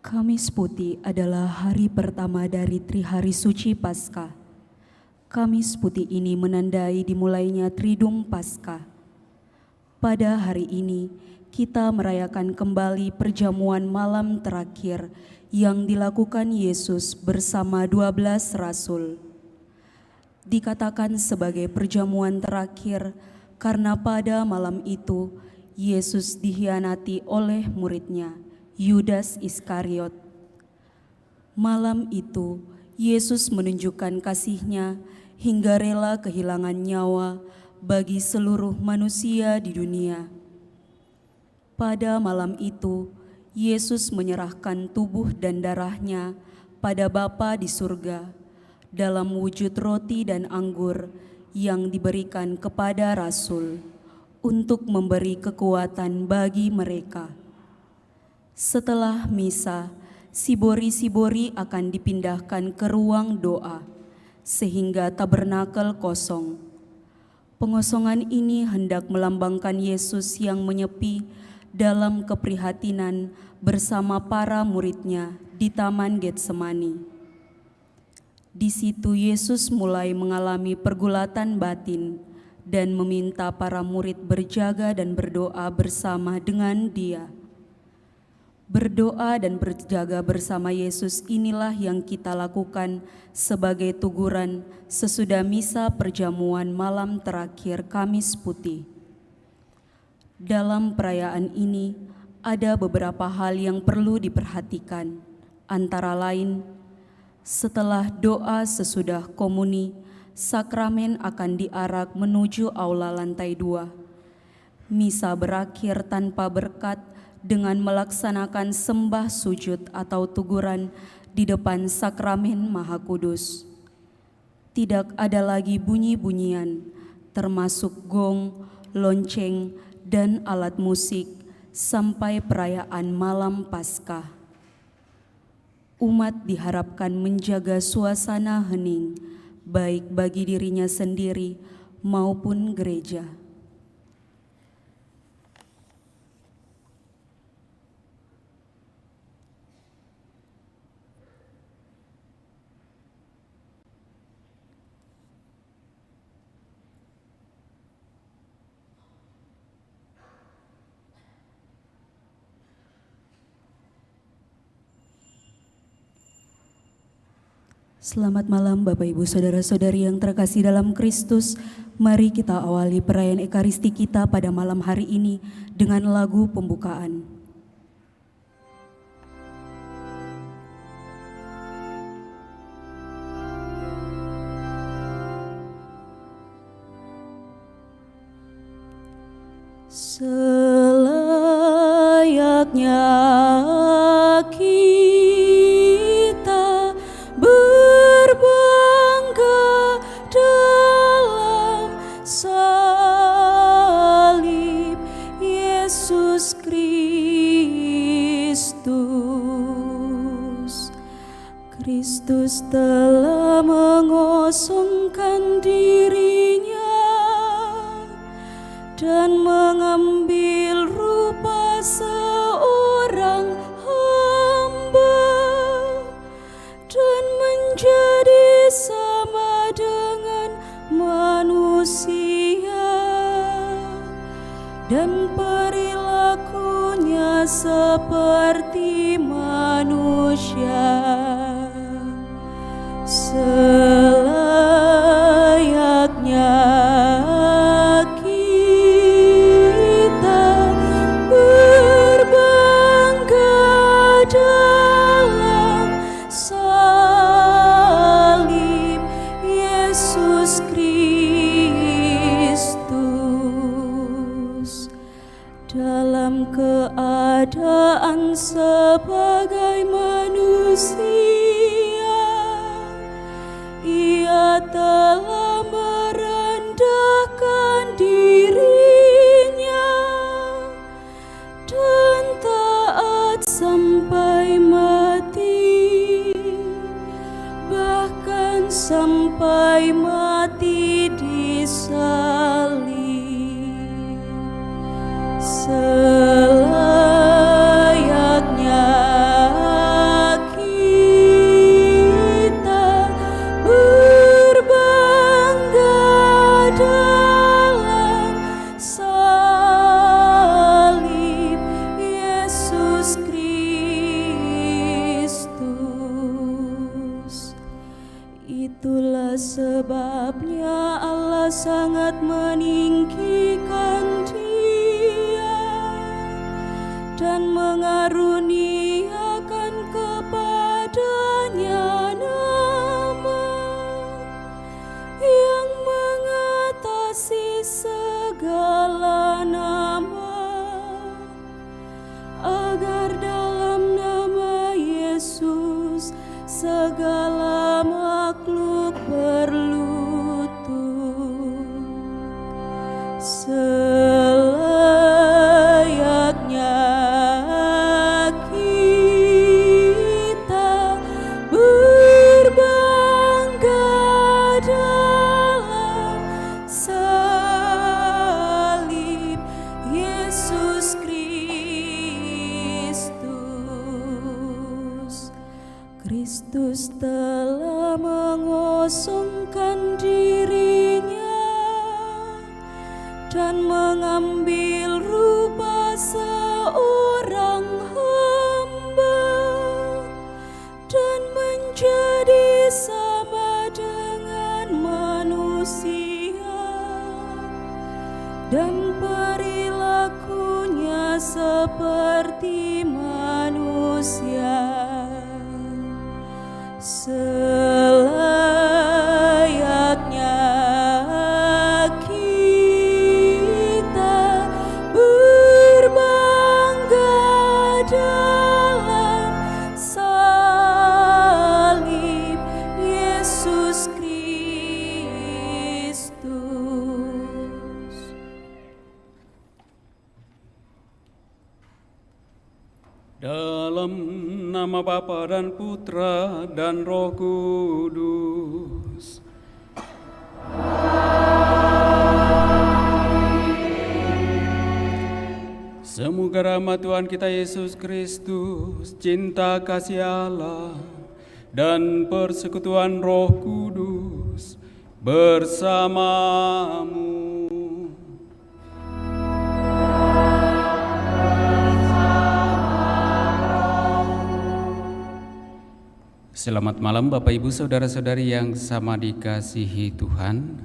Kamis Putih adalah hari pertama dari Trihari Suci Paskah. Kamis Putih ini menandai dimulainya Triduum Paskah. Pada hari ini, kita merayakan kembali perjamuan malam terakhir yang dilakukan Yesus bersama 12 rasul. Dikatakan sebagai perjamuan terakhir karena pada malam itu Yesus dikhianati oleh muridnya, Yudas Iskariot. Malam itu, Yesus menunjukkan kasih-Nya hingga rela kehilangan nyawa bagi seluruh manusia di dunia. Pada malam itu, Yesus menyerahkan tubuh dan darah-Nya pada Bapa di surga dalam wujud roti dan anggur yang diberikan kepada rasul untuk memberi kekuatan bagi mereka. Setelah misa, sibori-sibori akan dipindahkan ke ruang doa, sehingga tabernakel kosong. Pengosongan ini hendak melambangkan Yesus yang menyepi dalam keprihatinan bersama para murid-Nya di Taman Getsemani. Di situ Yesus mulai mengalami pergulatan batin dan meminta para murid berjaga dan berdoa bersama dengan Dia. Berdoa dan berjaga bersama Yesus inilah yang kita lakukan sebagai tuguran sesudah misa perjamuan malam terakhir Kamis Putih. Dalam perayaan ini ada beberapa hal yang perlu diperhatikan, antara lain, setelah doa sesudah komuni, sakramen akan diarak menuju aula lantai 2. Misa berakhir tanpa berkat dengan melaksanakan sembah sujud atau tuguran di depan sakramen Maha Kudus. Tidak ada lagi bunyi-bunyian, termasuk gong, lonceng, dan alat musik sampai perayaan malam Paskah. Umat diharapkan menjaga suasana hening, baik bagi dirinya sendiri maupun gereja. Selamat malam Bapak Ibu Saudara-saudari yang terkasih dalam Kristus. Mari kita awali perayaan Ekaristi kita pada malam hari ini dengan lagu pembukaan. Selayaknya kita berbangga dalam salib Yesus Kristus. Kristus telah mengosongkan dirinya dan mengambil rupa seorang hamba dan menjadi sama dengan manusia dan perilakunya seperti manusia. Selayaknya kita berbangga dalam salib Yesus Kristus. Dalam keadaan sebagai manusia, Ia telah merendahkan dirinya dan taat sampai mati, bahkan sampai mati di salib. Selayaknya sangat meninggikan Dia dan mengaruniakan kepadanya nama yang mengatasi segala nama, agar dalam nama Yesus segala makhluk berlutut. Selayaknya kita berbangga dalam salib Yesus Kristus. Kristus telah mengosongkan dirinya dan mengambil rupa seorang hamba dan menjadi sama dengan manusia, dan perilakunya seperti manusia. Selayaknya kita berbangga dalam salib Yesus Kristus. Dalam nama Bapa dan Putra dan Roh Kudus. Semoga rahmat Tuhan kita Yesus Kristus, cinta kasih Allah, dan persekutuan Roh Kudus bersamamu. Selamat malam Bapak Ibu Saudara-saudari yang sama dikasihi Tuhan.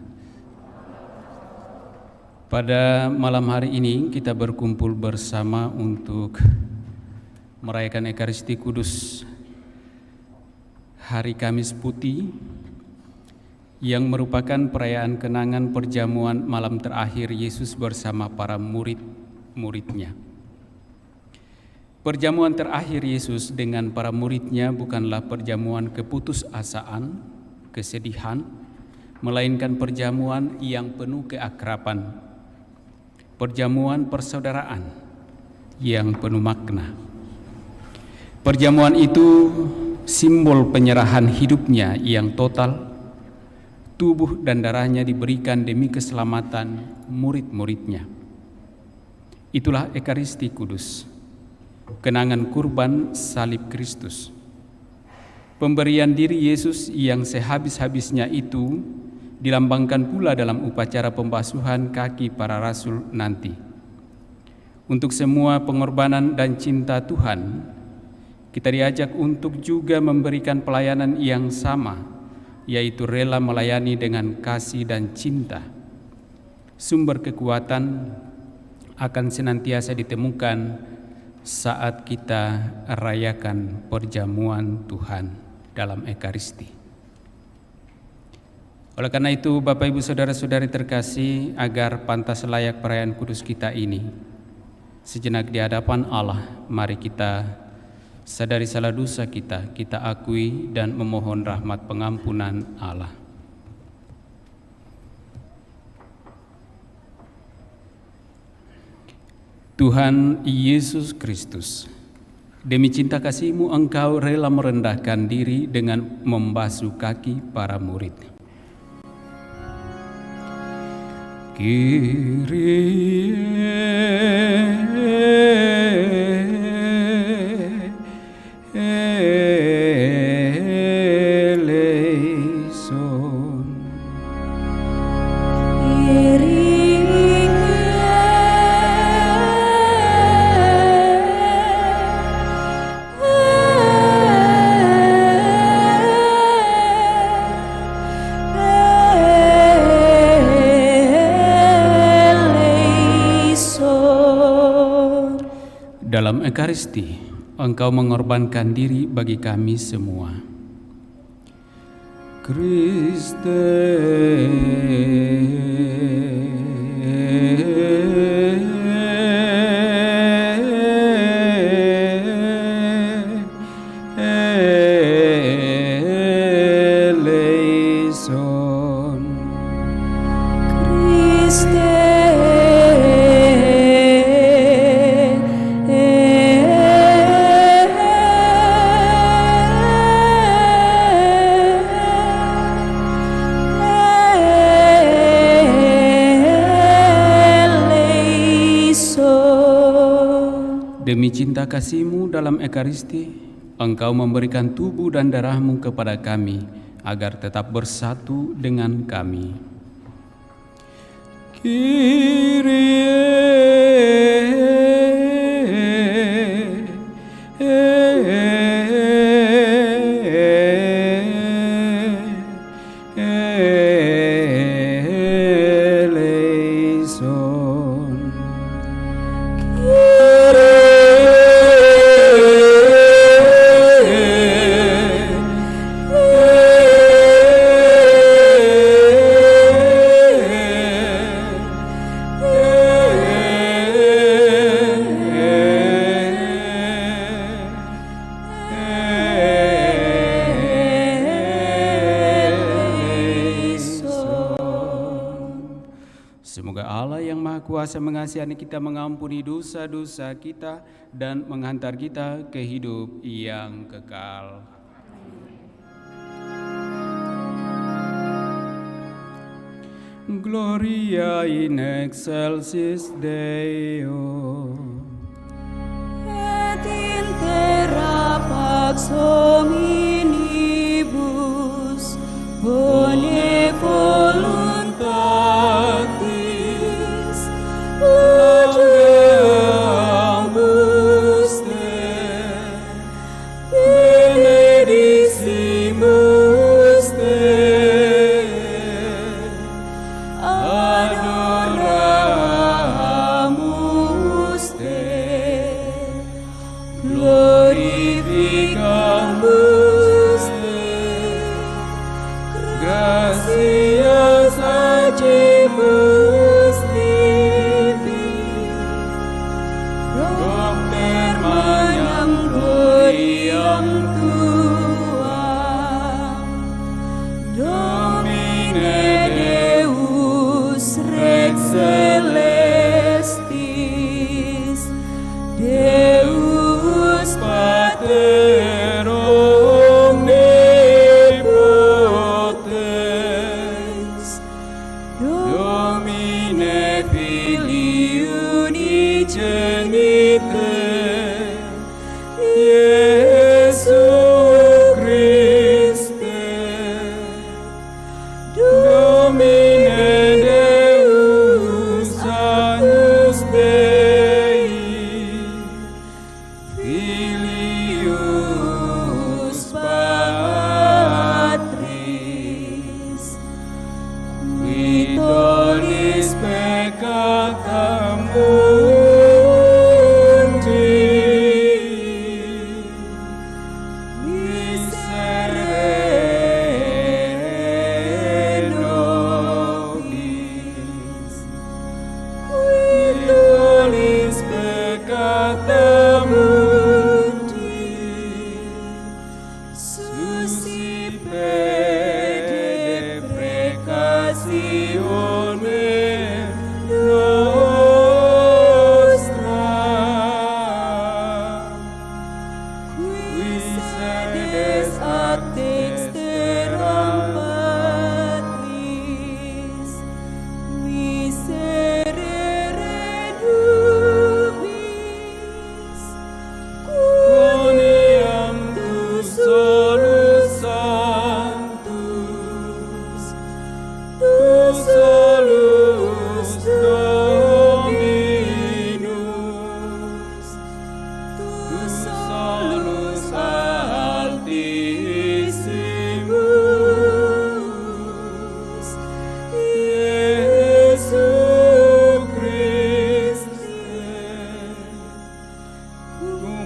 Pada malam hari ini kita berkumpul bersama untuk merayakan Ekaristi Kudus Hari Kamis Putih, yang merupakan perayaan kenangan perjamuan malam terakhir Yesus bersama para murid-muridnya. Perjamuan terakhir Yesus dengan para muridnya bukanlah perjamuan keputusasaan, kesedihan, melainkan perjamuan yang penuh keakraban, perjamuan persaudaraan yang penuh makna. Perjamuan itu simbol penyerahan hidupnya yang total, tubuh dan darahnya diberikan demi keselamatan murid-muridnya. Itulah Ekaristi Kudus, kenangan kurban salib Kristus. Pemberian diri Yesus yang sehabis-habisnya itu dilambangkan pula dalam upacara pembasuhan kaki para rasul nanti. Untuk semua pengorbanan dan cinta Tuhan, kita diajak untuk juga memberikan pelayanan yang sama, yaitu rela melayani dengan kasih dan cinta. Sumber kekuatan akan senantiasa ditemukan saat kita rayakan perjamuan Tuhan dalam Ekaristi. Oleh karena itu, Bapak Ibu Saudara-saudari terkasih, agar pantas layak perayaan kudus kita ini, sejenak di hadapan Allah, mari kita sadari salah dosa kita, kita akui dan memohon rahmat pengampunan Allah. Tuhan Yesus Kristus, demi cinta kasih-Mu Engkau rela merendahkan diri dengan membasuh kaki para murid. Dalam Ekaristi, Engkau mengorbankan diri bagi kami semua. Kriste, eleison. Demi cinta kasih-Mu dalam Ekaristi, Engkau memberikan tubuh dan darah-Mu kepada kami, agar tetap bersatu dengan kami. Eleison. Semoga Allah yang Maha Kuasa mengasihani kita, mengampuni dosa-dosa kita, dan menghantar kita ke hidup yang kekal. Gloria in excelsis Deo. Et in terra pax hominibus, bone voluntatis, laudeamus Te, benedicimus Te, adoramus Te, glorificamus Te, gratias agimus Tibi, propter magnam gloriam Tuam, Domine Deus Rex Celestis, Deus Pater omnipotens, Domine Filii unigenite, Iesu Christe, Domine Deus Agnus Dei, Filius Patris, qui tollis peccata mundi, miserere nobis, qui tollis peccata mundi, suscipe deprecatione nostra, qui sedes ad dexteram Patris, miserere nobis,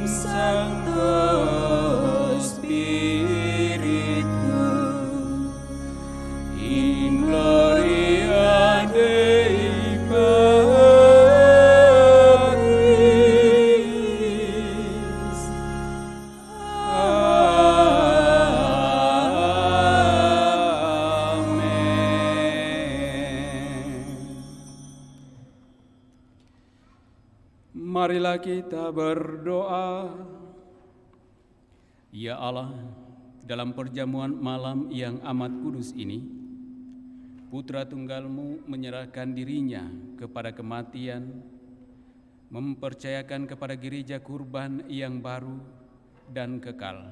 Sancto Spiritus, in gloria Dei Patris. Marilah kita berdoa. Ya Allah, dalam perjamuan malam yang amat kudus ini, Putra Tunggal-Mu menyerahkan dirinya kepada kematian, mempercayakan kepada gereja kurban yang baru dan kekal,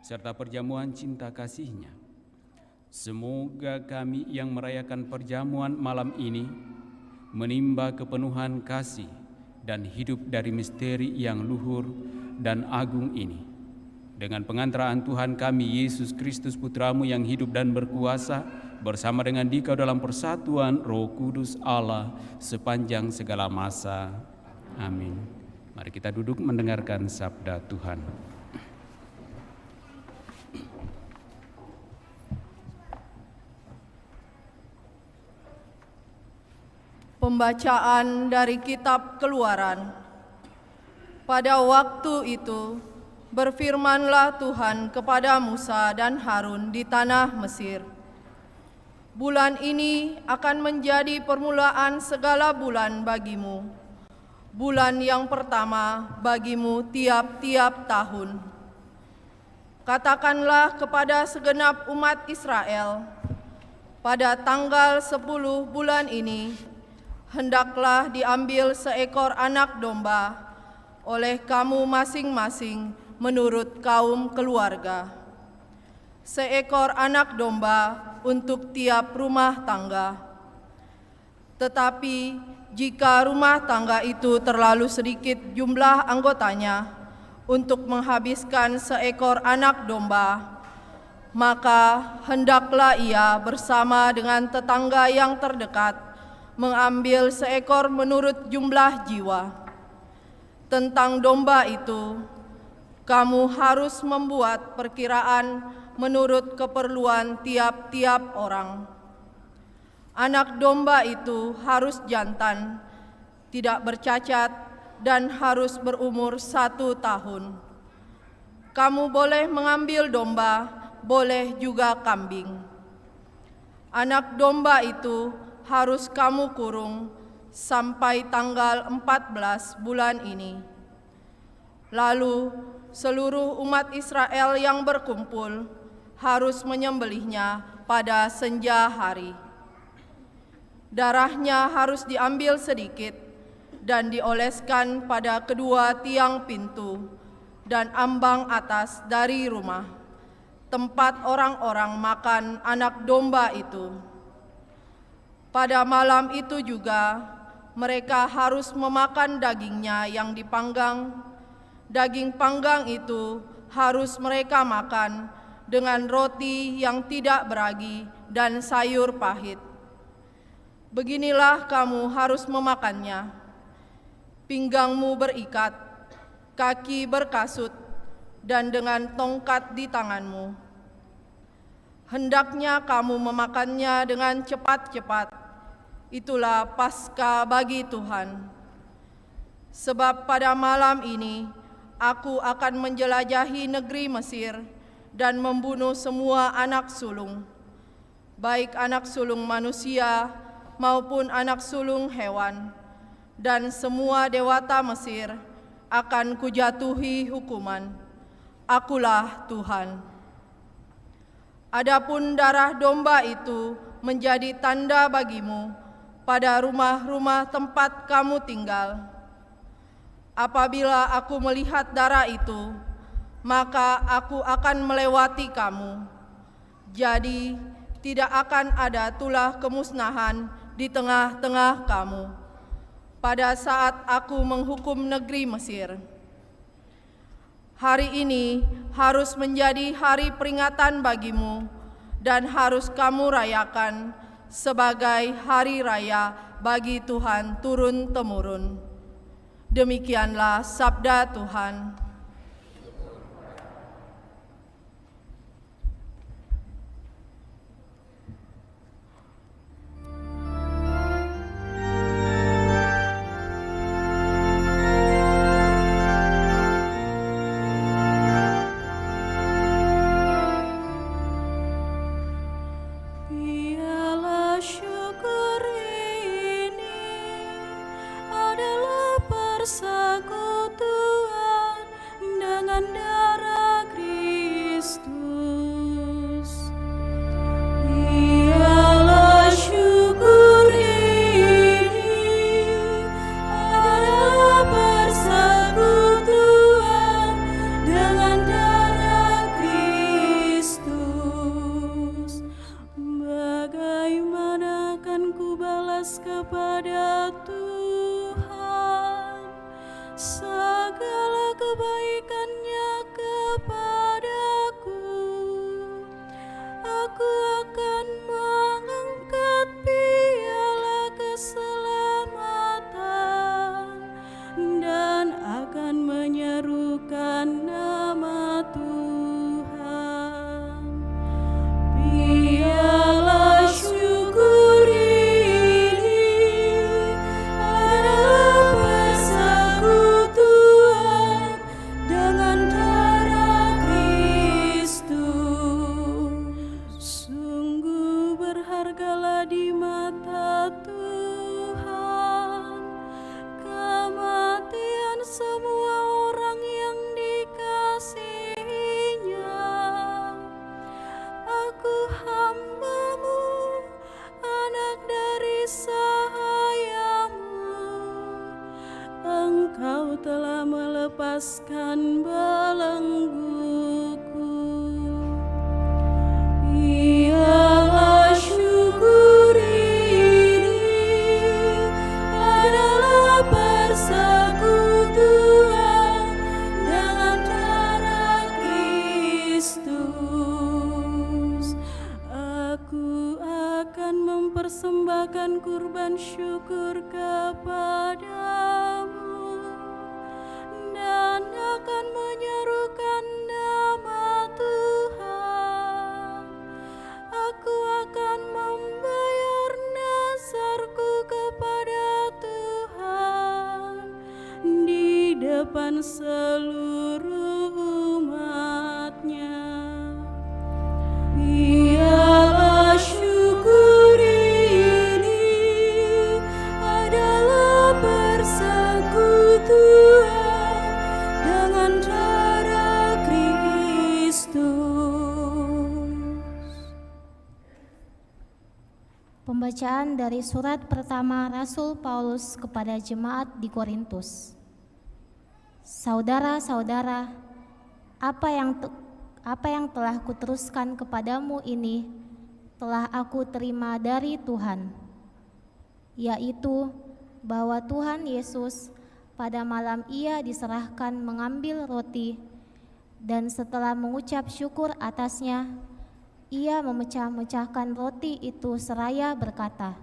serta perjamuan cinta kasih-Nya. Semoga kami yang merayakan perjamuan malam ini menimba kepenuhan kasih dan hidup dari misteri yang luhur dan agung ini. Dengan pengantaraan Tuhan kami Yesus Kristus Putra-Mu yang hidup dan berkuasa bersama dengan Dikau dalam persatuan Roh Kudus Allah sepanjang segala masa. Amin. Mari kita duduk mendengarkan sabda Tuhan. Pembacaan dari Kitab Keluaran. Pada waktu itu, berfirmanlah Tuhan kepada Musa dan Harun di tanah Mesir. Bulan ini akan menjadi permulaan segala bulan bagimu. Bulan yang pertama bagimu tiap-tiap tahun. Katakanlah kepada segenap umat Israel, pada tanggal 10 bulan ini, hendaklah diambil seekor anak domba oleh kamu masing-masing menurut kaum keluarga. Seekor anak domba untuk tiap rumah tangga. Tetapi jika rumah tangga itu terlalu sedikit jumlah anggotanya untuk menghabiskan seekor anak domba, maka hendaklah ia bersama dengan tetangga yang terdekat mengambil seekor menurut jumlah jiwa. Tentang domba itu, kamu harus membuat perkiraan menurut keperluan tiap-tiap orang. Anak domba itu harus jantan, tidak bercacat, dan harus berumur 1 tahun. Kamu boleh mengambil domba, boleh juga kambing. Anak domba itu harus kamu kurung sampai tanggal 14 bulan ini. Lalu seluruh umat Israel yang berkumpul harus menyembelihnya pada senja hari. Darahnya harus diambil sedikit dan dioleskan pada kedua tiang pintu dan ambang atas dari rumah, tempat orang-orang makan anak domba itu. Pada malam itu juga mereka harus memakan dagingnya yang dipanggang. Daging panggang itu harus mereka makan dengan roti yang tidak beragi dan sayur pahit. Beginilah kamu harus memakannya. Pinggangmu berikat, kaki berkasut, dan dengan tongkat di tanganmu. Hendaknya kamu memakannya dengan cepat-cepat. Itulah Paskah bagi Tuhan. Sebab pada malam ini aku akan menjelajahi negeri Mesir dan membunuh semua anak sulung, baik anak sulung manusia maupun anak sulung hewan, dan semua dewata Mesir akan kujatuhi hukuman. Akulah Tuhan. Adapun darah domba itu menjadi tanda bagimu pada rumah-rumah tempat kamu tinggal. Apabila aku melihat darah itu, maka aku akan melewati kamu. Jadi tidak akan ada tulah kemusnahan di tengah-tengah kamu pada saat aku menghukum negeri Mesir. Hari ini harus menjadi hari peringatan bagimu dan harus kamu rayakan sebagai hari raya bagi Tuhan turun-temurun. Demikianlah sabda Tuhan. Biarlah syukur ini adalah persekutuan dengan darah Kristus. Biarlah syukur ini adalah persekutuan dengan darah Kristus. Bagaimana akan ku balas kepada Tuhan segala kebaikannya kepadaku? Aku akan mengangkat piala keselamatan dan akan menyerukan nama Tuhan. Biarlah syukur ini adalah persekutuan dengan darah Kristus. Sungguh berhargalah di mata Tuhan kematian semua orang yang dikasihinya. Aku hamba-Mu, anak dari sahayamu. Engkau telah melepaskan belengguku. Biarlah syukur ini adalah persekutuan dengan darah Kristus. Aku akan mempersembahkan kurban syukur kepadamu dan akan menyerukan nama Tuhan. Aku akan membayar nazarku kepada Tuhan di depan seluruh umat-Nya. Biarlah syukur ini adalah persekutuan dengan darah Kristus. Pembacaan dari surat pertama Rasul Paulus kepada jemaat di Korintus. Saudara-saudara, apa yang telah kuteruskan kepadamu ini telah aku terima dari Tuhan, yaitu bahwa Tuhan Yesus pada malam Ia diserahkan mengambil roti, dan setelah mengucap syukur atasnya, Ia memecah-mecahkan roti itu seraya berkata,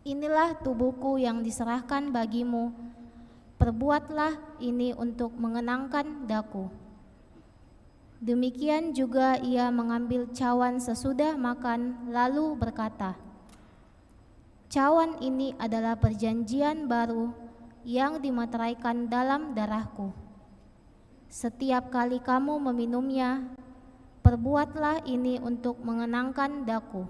"Inilah tubuhku yang diserahkan bagimu, perbuatlah ini untuk mengenangkan daku." Demikian juga Ia mengambil cawan sesudah makan, lalu berkata, "Cawan ini adalah perjanjian baru yang dimeteraikan dalam darahku. Setiap kali kamu meminumnya, perbuatlah ini untuk mengenangkan daku.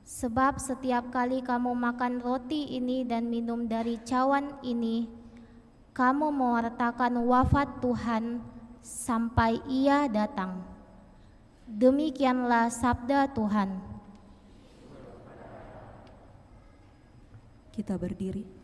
Sebab setiap kali kamu makan roti ini dan minum dari cawan ini, kamu mewartakan wafat Tuhan sampai Ia datang." Demikianlah sabda Tuhan. Kita berdiri.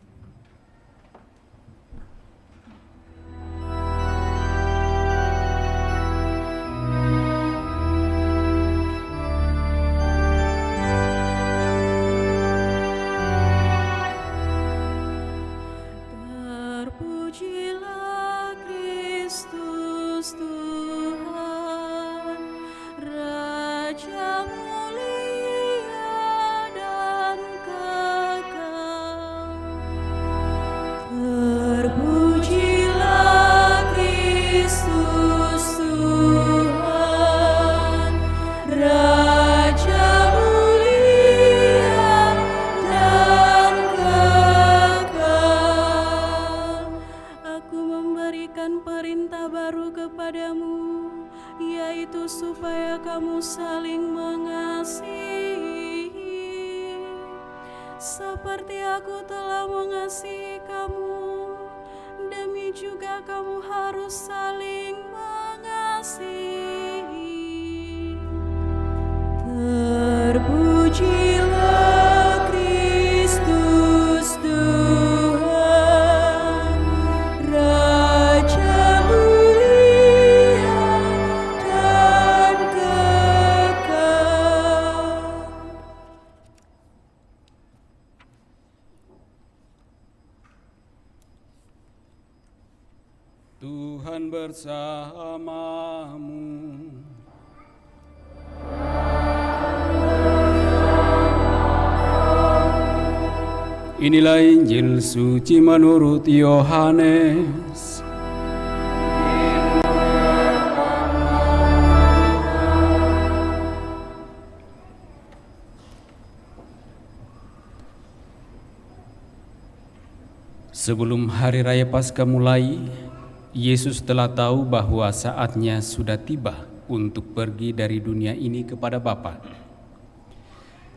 Terpujilah Kristus Tuhan, Raja mulia dan kekal. Kristus Tuhan, Raja mulia dan kekal. Aku memberikan perintah baru kepadamu, yaitu supaya kamu saling mengasihi, seperti aku telah mengasihi kamu. Demi juga kamu harus saling mengasihi. Terpujilah Kristus Tuhan, Raja mulia dan kekal. Tuhan bersamamu. Inilah Injil suci menurut Yohanes. Sebelum hari raya Paskah mulai, Yesus telah tahu bahwa saatnya sudah tiba untuk pergi dari dunia ini kepada Bapa.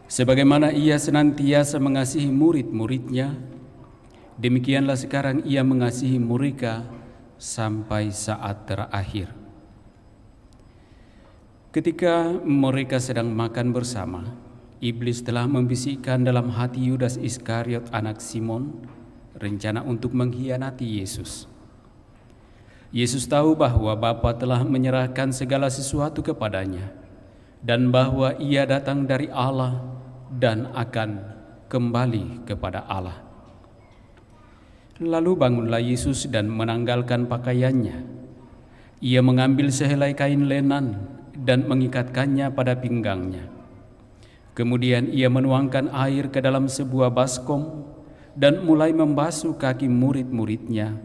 Sebagaimana Ia senantiasa mengasihi murid-muridnya, demikianlah sekarang Ia mengasihi mereka sampai saat terakhir. Ketika mereka sedang makan bersama, iblis telah membisikkan dalam hati Yudas Iskariot anak Simon rencana untuk mengkhianati Yesus. Yesus tahu bahwa Bapa telah menyerahkan segala sesuatu kepadanya dan bahwa Ia datang dari Allah dan akan kembali kepada Allah. Lalu bangunlah Yesus dan menanggalkan pakaiannya. Ia mengambil sehelai kain lenan dan mengikatkannya pada pinggangnya. Kemudian Ia menuangkan air ke dalam sebuah baskom dan mulai membasuh kaki murid-muridnya,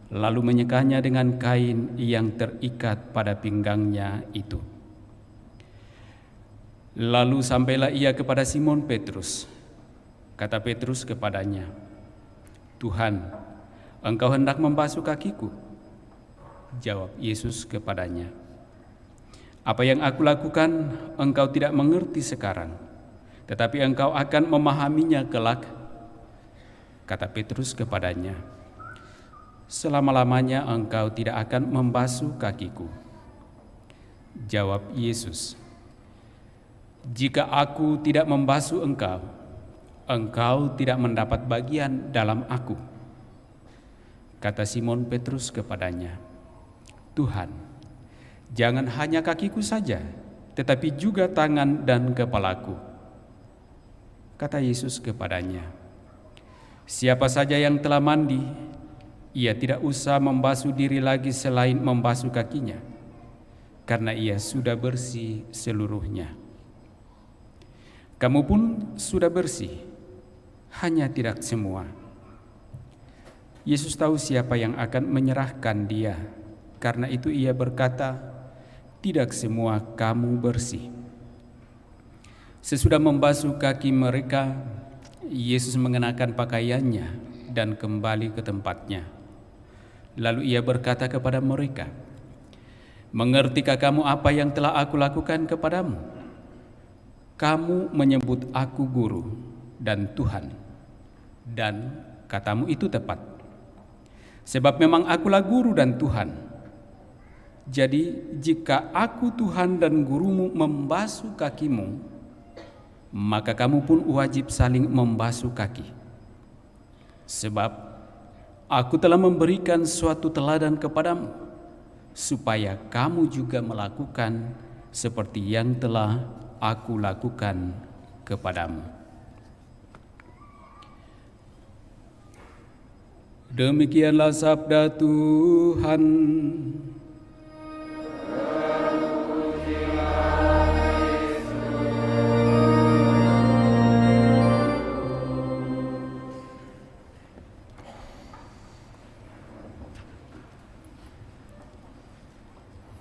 lalu menyekanya dengan kain yang terikat pada pinggangnya itu. Lalu sampailah Ia kepada Simon Petrus. Kata Petrus kepadanya, "Tuhan, Engkau hendak membasuh kakiku?" Jawab Yesus kepadanya, "Apa yang aku lakukan engkau tidak mengerti sekarang, tetapi engkau akan memahaminya kelak." Kata Petrus kepadanya, "Selama-lamanya engkau tidak akan membasuh kakiku." Jawab Yesus, "Jika aku tidak membasuh engkau, engkau tidak mendapat bagian dalam aku." Kata Simon Petrus kepadanya, "Tuhan, jangan hanya kakiku saja, tetapi juga tangan dan kepalaku." Kata Yesus kepadanya, "Siapa saja yang telah mandi, ia tidak usah membasuh diri lagi selain membasuh kakinya, karena ia sudah bersih seluruhnya. Kamu pun sudah bersih, hanya tidak semua." Yesus tahu siapa yang akan menyerahkan Dia, karena itu Ia berkata, "Tidak semua kamu bersih." Sesudah membasuh kaki mereka, Yesus mengenakan pakaiannya dan kembali ke tempatnya. Lalu Ia berkata kepada mereka, "Mengertikah kamu apa yang telah aku lakukan kepadamu? Kamu menyebut aku guru dan Tuhan, dan katamu itu tepat. Sebab memang akulah guru dan Tuhan. Jadi jika aku Tuhan dan gurumu membasuh kakimu, maka kamu pun wajib saling membasuh kaki. Sebab aku telah memberikan suatu teladan kepadamu, supaya kamu juga melakukan seperti yang telah aku lakukan kepadamu." Demikianlah sabda Tuhan.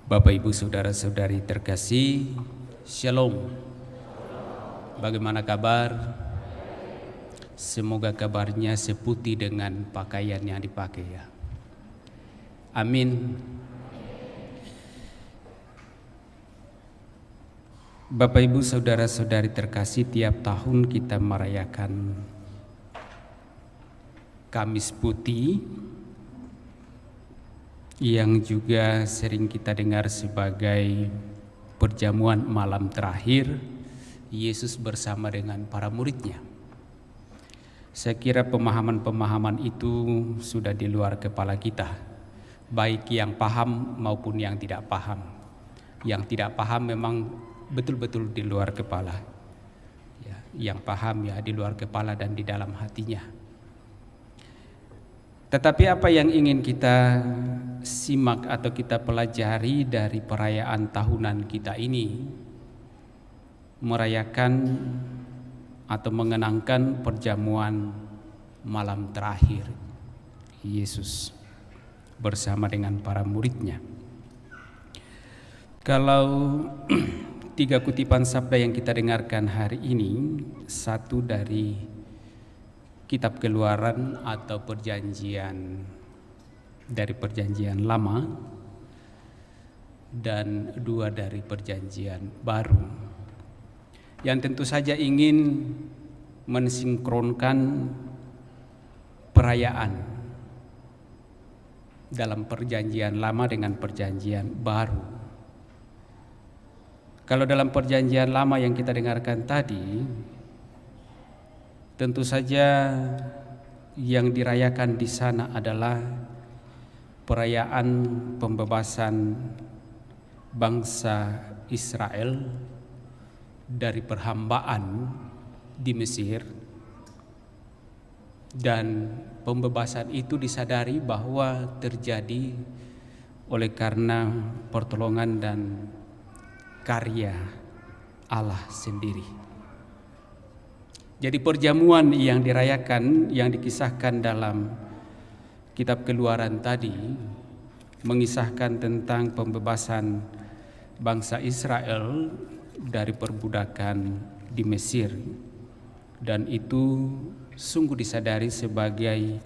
Bapak, Ibu, Saudara-saudari terkasih, Shalom. Bagaimana kabar? Semoga kabarnya seputih dengan pakaian yang dipakai ya. Amin. Bapak, Ibu, Saudara-saudari terkasih, tiap tahun kita merayakan Kamis Putih yang juga sering kita dengar sebagai perjamuan malam terakhir Yesus bersama dengan para muridnya. Saya kira pemahaman-pemahaman itu sudah di luar kepala kita, baik yang paham maupun yang tidak paham. Yang tidak paham memang betul-betul di luar kepala ya, yang paham ya di luar kepala dan di dalam hatinya. Tetapi apa yang ingin kita simak atau kita pelajari dari perayaan tahunan kita ini, merayakan atau mengenangkan perjamuan malam terakhir Yesus bersama dengan para muridnya. Kalau 3 kutipan sabda yang kita dengarkan hari ini, satu dari Kitab Keluaran atau perjanjian dari perjanjian lama dan 2 dari perjanjian baru, yang tentu saja ingin mensinkronkan perayaan dalam perjanjian lama dengan perjanjian baru. Kalau dalam perjanjian lama yang kita dengarkan tadi, tentu saja yang dirayakan di sana adalah perayaan pembebasan bangsa Israel dari perhambaan di Mesir, dan pembebasan itu disadari bahwa terjadi oleh karena pertolongan dan karya Allah sendiri. Jadi perjamuan yang dirayakan, yang dikisahkan dalam Kitab Keluaran tadi, mengisahkan tentang pembebasan bangsa Israel dari perbudakan di Mesir, dan itu sungguh disadari sebagai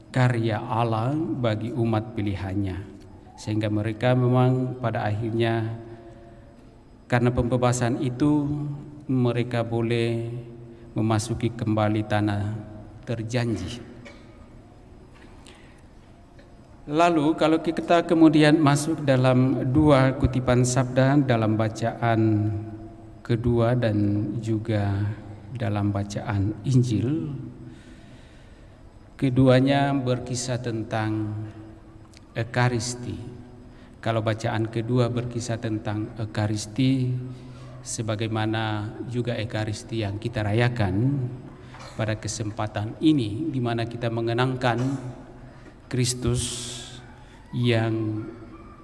karya Allah bagi umat pilihannya, sehingga mereka memang pada akhirnya karena pembebasan itu mereka boleh memasuki kembali tanah terjanji. Lalu kalau kita kemudian masuk dalam 2 kutipan sabda dalam bacaan kedua dan juga dalam bacaan Injil, keduanya berkisah tentang Ekaristi. Kalau bacaan kedua berkisah tentang Ekaristi, sebagaimana juga Ekaristi yang kita rayakan pada kesempatan ini, di mana kita mengenangkan Kristus yang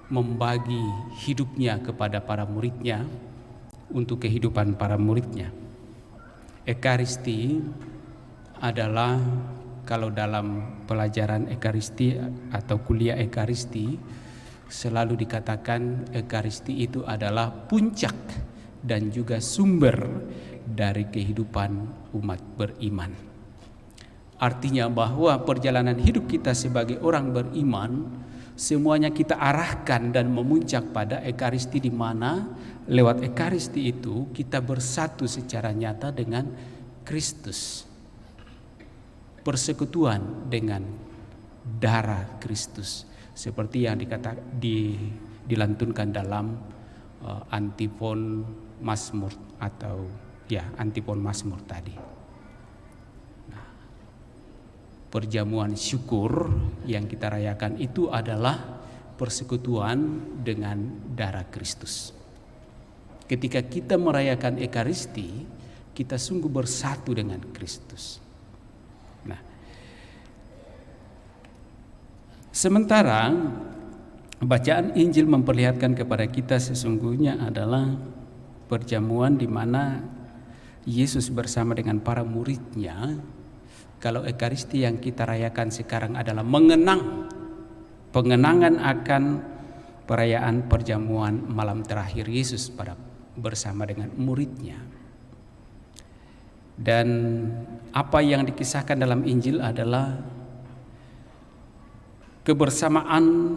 membagi hidupnya kepada para muridnya untuk kehidupan para muridnya. Ekaristi adalah, kalau dalam pelajaran Ekaristi atau kuliah Ekaristi, selalu dikatakan Ekaristi itu adalah puncak dan juga sumber dari kehidupan umat beriman. Artinya bahwa perjalanan hidup kita sebagai orang beriman, semuanya kita arahkan dan memuncak pada Ekaristi, di mana lewat Ekaristi itu kita bersatu secara nyata dengan Kristus, persekutuan dengan darah Kristus, seperti yang dilantunkan dalam antifon Mazmur atau antifon Mazmur tadi. Nah, perjamuan syukur yang kita rayakan itu adalah persekutuan dengan darah Kristus. Ketika kita merayakan Ekaristi, kita sungguh bersatu dengan Kristus. Nah, sementara bacaan Injil memperlihatkan kepada kita sesungguhnya adalah perjamuan di mana Yesus bersama dengan para muridnya. Kalau Ekaristi yang kita rayakan sekarang adalah pengenangan akan perayaan perjamuan malam terakhir Yesus bersama dengan muridnya. Dan apa yang dikisahkan dalam Injil adalah kebersamaan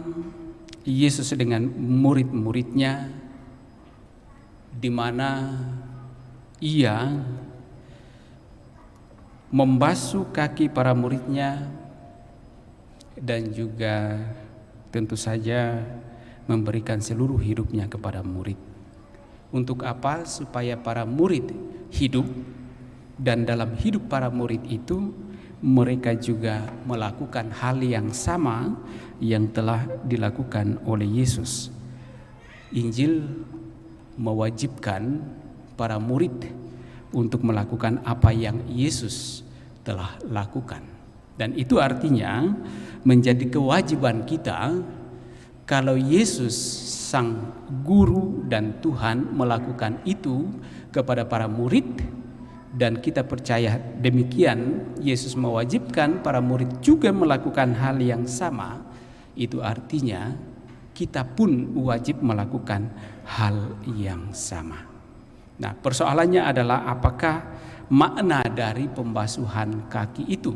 Yesus dengan murid-muridnya, di mana ia membasuh kaki para muridnya dan juga tentu saja memberikan seluruh hidupnya kepada murid. Untuk apa? Supaya para murid hidup, dan dalam hidup para murid itu mereka juga melakukan hal yang sama yang telah dilakukan oleh Yesus. Injil mewajibkan para murid untuk melakukan apa yang Yesus telah lakukan. Dan itu artinya menjadi kewajiban kita, kalau Yesus sang guru dan Tuhan melakukan itu kepada para murid, dan kita percaya demikian, Yesus mewajibkan para murid juga melakukan hal yang sama. Itu artinya kita pun wajib melakukan hal yang sama. Nah, persoalannya adalah apakah makna dari pembasuhan kaki itu?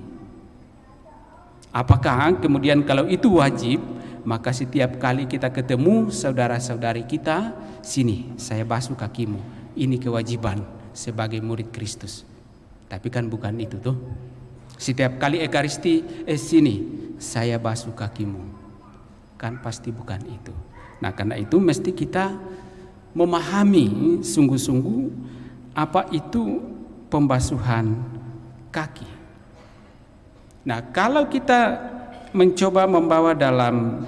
Apakah kemudian kalau itu wajib, maka setiap kali kita ketemu saudara-saudari kita, sini saya basuh kakimu, ini kewajiban sebagai murid Kristus. Tapi kan bukan itu tuh. Setiap kali Ekaristi, sini saya basuh kakimu. Kan pasti bukan itu. Nah, karena itu mesti kita memahami sungguh-sungguh apa itu pembasuhan kaki. Nah, kalau kita mencoba membawa dalam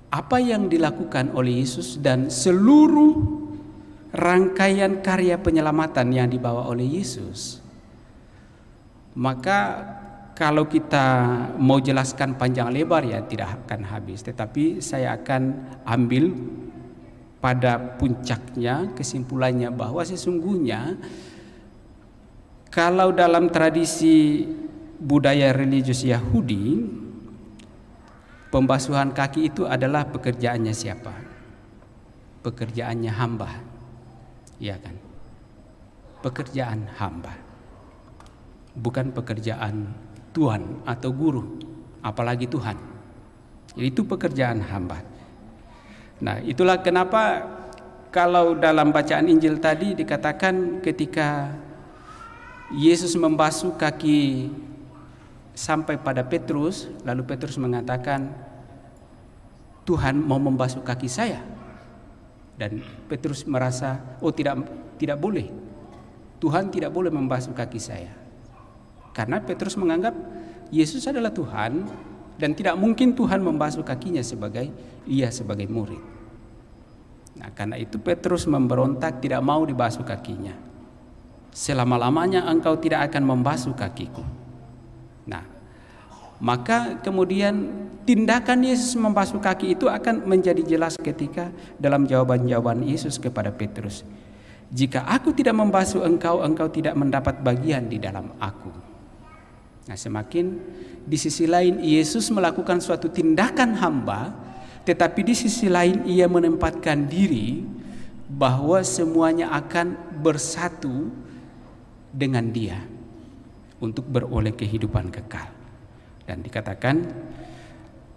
apa yang dilakukan oleh Yesus dan seluruh rangkaian karya penyelamatan yang dibawa oleh Yesus, maka kalau kita mau jelaskan panjang lebar ya tidak akan habis. Tetapi saya akan ambil pada puncaknya, kesimpulannya, bahwa sesungguhnya kalau dalam tradisi budaya religius Yahudi, pembasuhan kaki itu adalah pekerjaannya siapa? Pekerjaannya hamba. Ya kan? Pekerjaan hamba. Bukan pekerjaan Tuhan atau guru, apalagi Tuhan. Itu pekerjaan hamba. Nah, itulah kenapa kalau dalam bacaan Injil tadi dikatakan ketika Yesus membasuh kaki sampai pada Petrus, lalu Petrus mengatakan, Tuhan mau membasuh kaki saya. Dan Petrus merasa, oh tidak boleh. Tuhan tidak boleh membasuh kaki saya. Karena Petrus menganggap Yesus adalah Tuhan dan tidak mungkin Tuhan membasuh kakinya sebagai murid. Nah, karena itu Petrus memberontak, tidak mau dibasuh kakinya. Selama-lamanya engkau tidak akan membasuh kakiku. Nah, maka kemudian tindakan Yesus membasuh kaki itu akan menjadi jelas ketika dalam jawaban-jawaban Yesus kepada Petrus. Jika aku tidak membasuh engkau, engkau tidak mendapat bagian di dalam aku. Nah, semakin di sisi lain Yesus melakukan suatu tindakan hamba, tetapi di sisi lain ia menempatkan diri bahwa semuanya akan bersatu dengan dia untuk beroleh kehidupan kekal. Dan dikatakan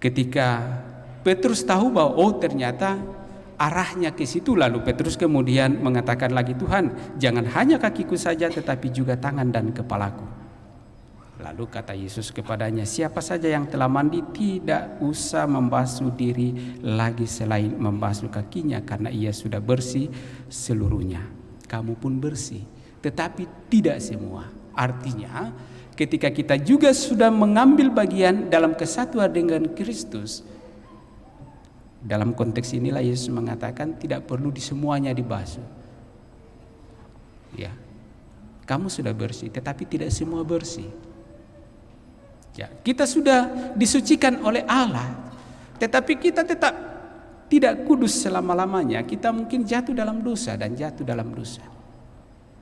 ketika Petrus tahu bahwa ternyata arahnya ke situ, lalu Petrus kemudian mengatakan lagi, Tuhan, jangan hanya kakiku saja tetapi juga tangan dan kepalaku. Lalu kata Yesus kepadanya, siapa saja yang telah mandi tidak usah membasuh diri lagi selain membasuh kakinya, karena ia sudah bersih seluruhnya. Kamu pun bersih, tetapi tidak semua. Artinya ketika kita juga sudah mengambil bagian dalam kesatuan dengan Kristus, dalam konteks inilah Yesus mengatakan tidak perlu di semuanya dibasuh. Ya, kamu sudah bersih, tetapi tidak semua bersih. Ya, kita sudah disucikan oleh Allah, tetapi kita tetap tidak kudus selama-lamanya. Kita mungkin jatuh dalam dosa dan jatuh dalam dosa.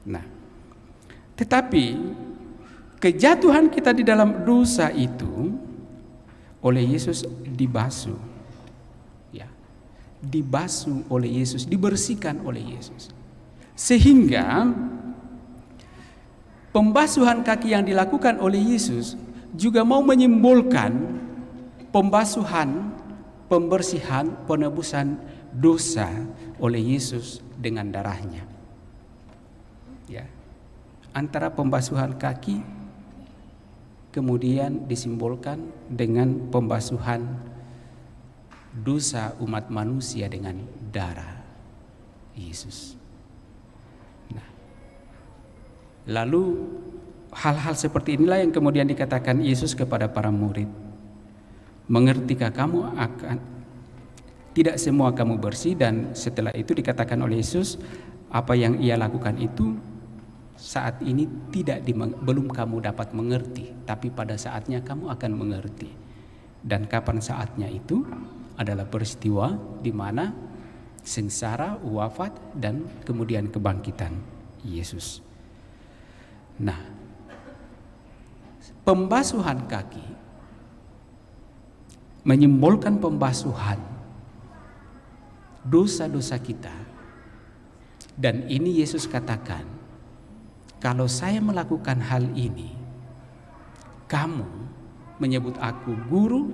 Nah, tetapi kejatuhan kita di dalam dosa itu oleh Yesus dibasuh, ya, dibasuh oleh Yesus, dibersihkan oleh Yesus, sehingga pembasuhan kaki yang dilakukan oleh Yesus juga mau menyimbolkan pembasuhan, pembersihan, penebusan dosa oleh Yesus dengan darahnya. Ya, antara pembasuhan kaki kemudian disimbolkan dengan pembasuhan dosa umat manusia dengan darah Yesus. Nah, lalu hal-hal seperti inilah yang kemudian dikatakan Yesus kepada para murid. Mengertikah kamu akan tidak semua kamu bersih? Dan setelah itu dikatakan oleh Yesus, apa yang ia lakukan itu saat ini belum kamu dapat mengerti, tapi pada saatnya kamu akan mengerti. Dan kapan saatnya itu adalah peristiwa di mana sengsara, wafat, dan kemudian kebangkitan Yesus. Nah, pembasuhan kaki menyimbolkan pembasuhan dosa-dosa kita. Dan ini Yesus katakan, kalau saya melakukan hal ini, kamu menyebut aku guru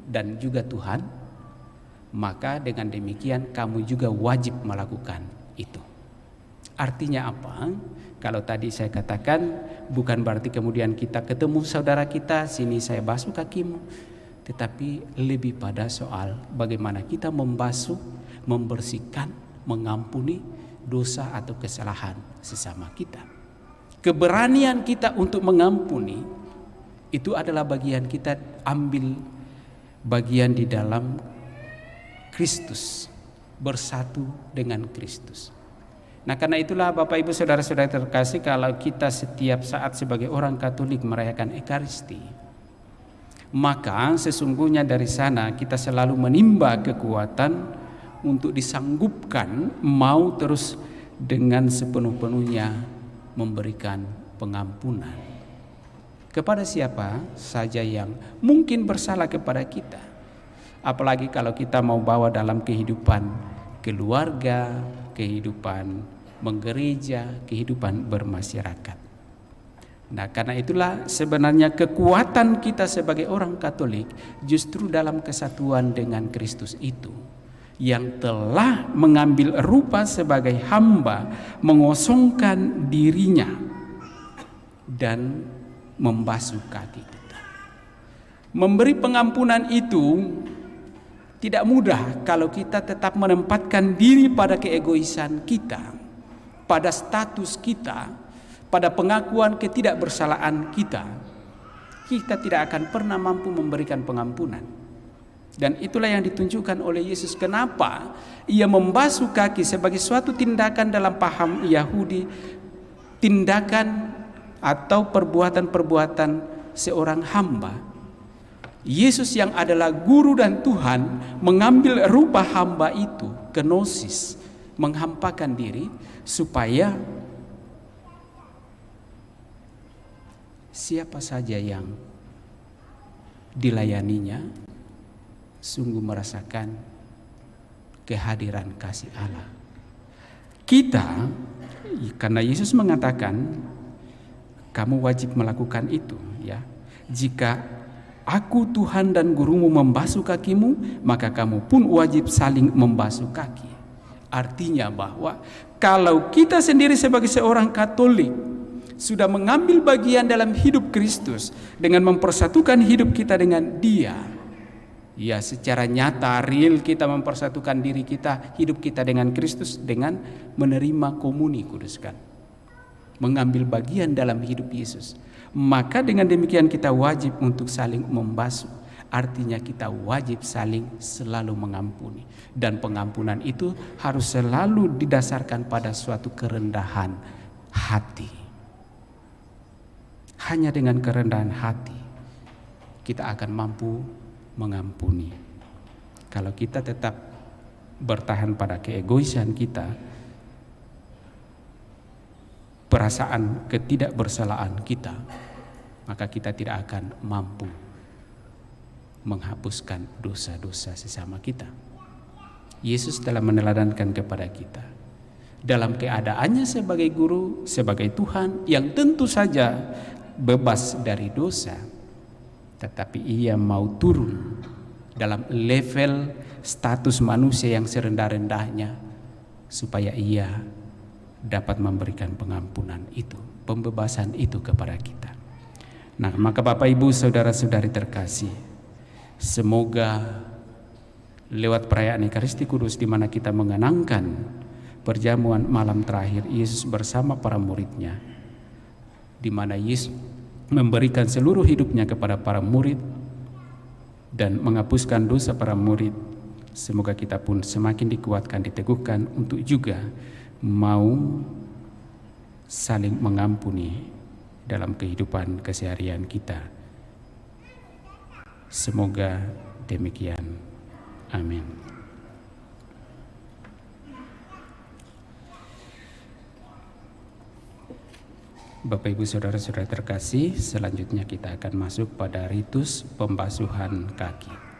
dan juga Tuhan, maka dengan demikian kamu juga wajib melakukan itu. Artinya apa? Kalau tadi saya katakan bukan berarti kemudian kita ketemu saudara kita, sini saya basuh kakimu, tetapi lebih pada soal bagaimana kita membasuh, membersihkan, mengampuni dosa atau kesalahan sesama kita. Keberanian kita untuk mengampuni itu adalah bagian kita ambil bagian di dalam Kristus, bersatu dengan Kristus. Nah, karena itulah Bapak Ibu Saudara-saudara terkasih, kalau kita setiap saat sebagai orang Katolik merayakan Ekaristi, maka sesungguhnya dari sana kita selalu menimba kekuatan untuk disanggupkan mau terus dengan sepenuh-penuhnya memberikan pengampunan kepada siapa saja yang mungkin bersalah kepada kita. Apalagi kalau kita mau bawa dalam kehidupan keluarga, kehidupan menggereja, kehidupan bermasyarakat. Nah, karena itulah sebenarnya kekuatan kita sebagai orang Katolik justru dalam kesatuan dengan Kristus itu, yang telah mengambil rupa sebagai hamba, mengosongkan dirinya dan membasuh kaki kita. Memberi pengampunan itu tidak mudah kalau kita tetap menempatkan diri pada keegoisan kita, pada status kita, pada pengakuan ketidakbersalahan kita. Kita tidak akan pernah mampu memberikan pengampunan. Dan itulah yang ditunjukkan oleh Yesus. Kenapa ia membasuh kaki sebagai suatu tindakan dalam paham Yahudi, tindakan atau perbuatan-perbuatan seorang hamba. Yesus yang adalah guru dan Tuhan mengambil rupa hamba itu, kenosis, menghampakan diri supaya siapa saja yang dilayaninya sungguh merasakan kehadiran kasih Allah. Kita, karena Yesus mengatakan kamu wajib melakukan itu, ya. Jika aku Tuhan dan gurumu membasuh kakimu, maka kamu pun wajib saling membasuh kaki. Artinya bahwa kalau kita sendiri sebagai seorang Katolik sudah mengambil bagian dalam hidup Kristus dengan mempersatukan hidup kita dengan Dia, ya, secara nyata, real kita mempersatukan diri kita, hidup kita dengan Kristus dengan menerima komuni kuduskan, mengambil bagian dalam hidup Yesus. Maka dengan demikian kita wajib untuk saling membasuh. Artinya kita wajib saling selalu mengampuni. Dan pengampunan itu harus selalu didasarkan pada suatu kerendahan hati. Hanya dengan kerendahan hati kita akan mampu mengampuni. Kalau kita tetap bertahan pada keegoisan kita, perasaan ketidakbersalahan kita, maka kita tidak akan mampu menghapuskan dosa-dosa sesama kita. Yesus telah meneladankan kepada kita dalam keadaannya sebagai guru, sebagai Tuhan yang tentu saja bebas dari dosa, tetapi ia mau turun dalam level status manusia yang serendah-rendahnya supaya ia dapat memberikan pengampunan itu, pembebasan itu kepada kita. Nah, maka Bapak Ibu saudara-saudari terkasih, semoga lewat perayaan Ekaristi Kudus di mana kita mengenangkan perjamuan malam terakhir Yesus bersama para muridnya, di mana Yesus memberikan seluruh hidupnya kepada para murid dan menghapuskan dosa para murid. Semoga kita pun semakin dikuatkan, diteguhkan untuk juga mau saling mengampuni dalam kehidupan keseharian kita. Semoga demikian. Amin. Bapak Ibu Saudara-saudara terkasih, selanjutnya kita akan masuk pada ritus pembasuhan kaki.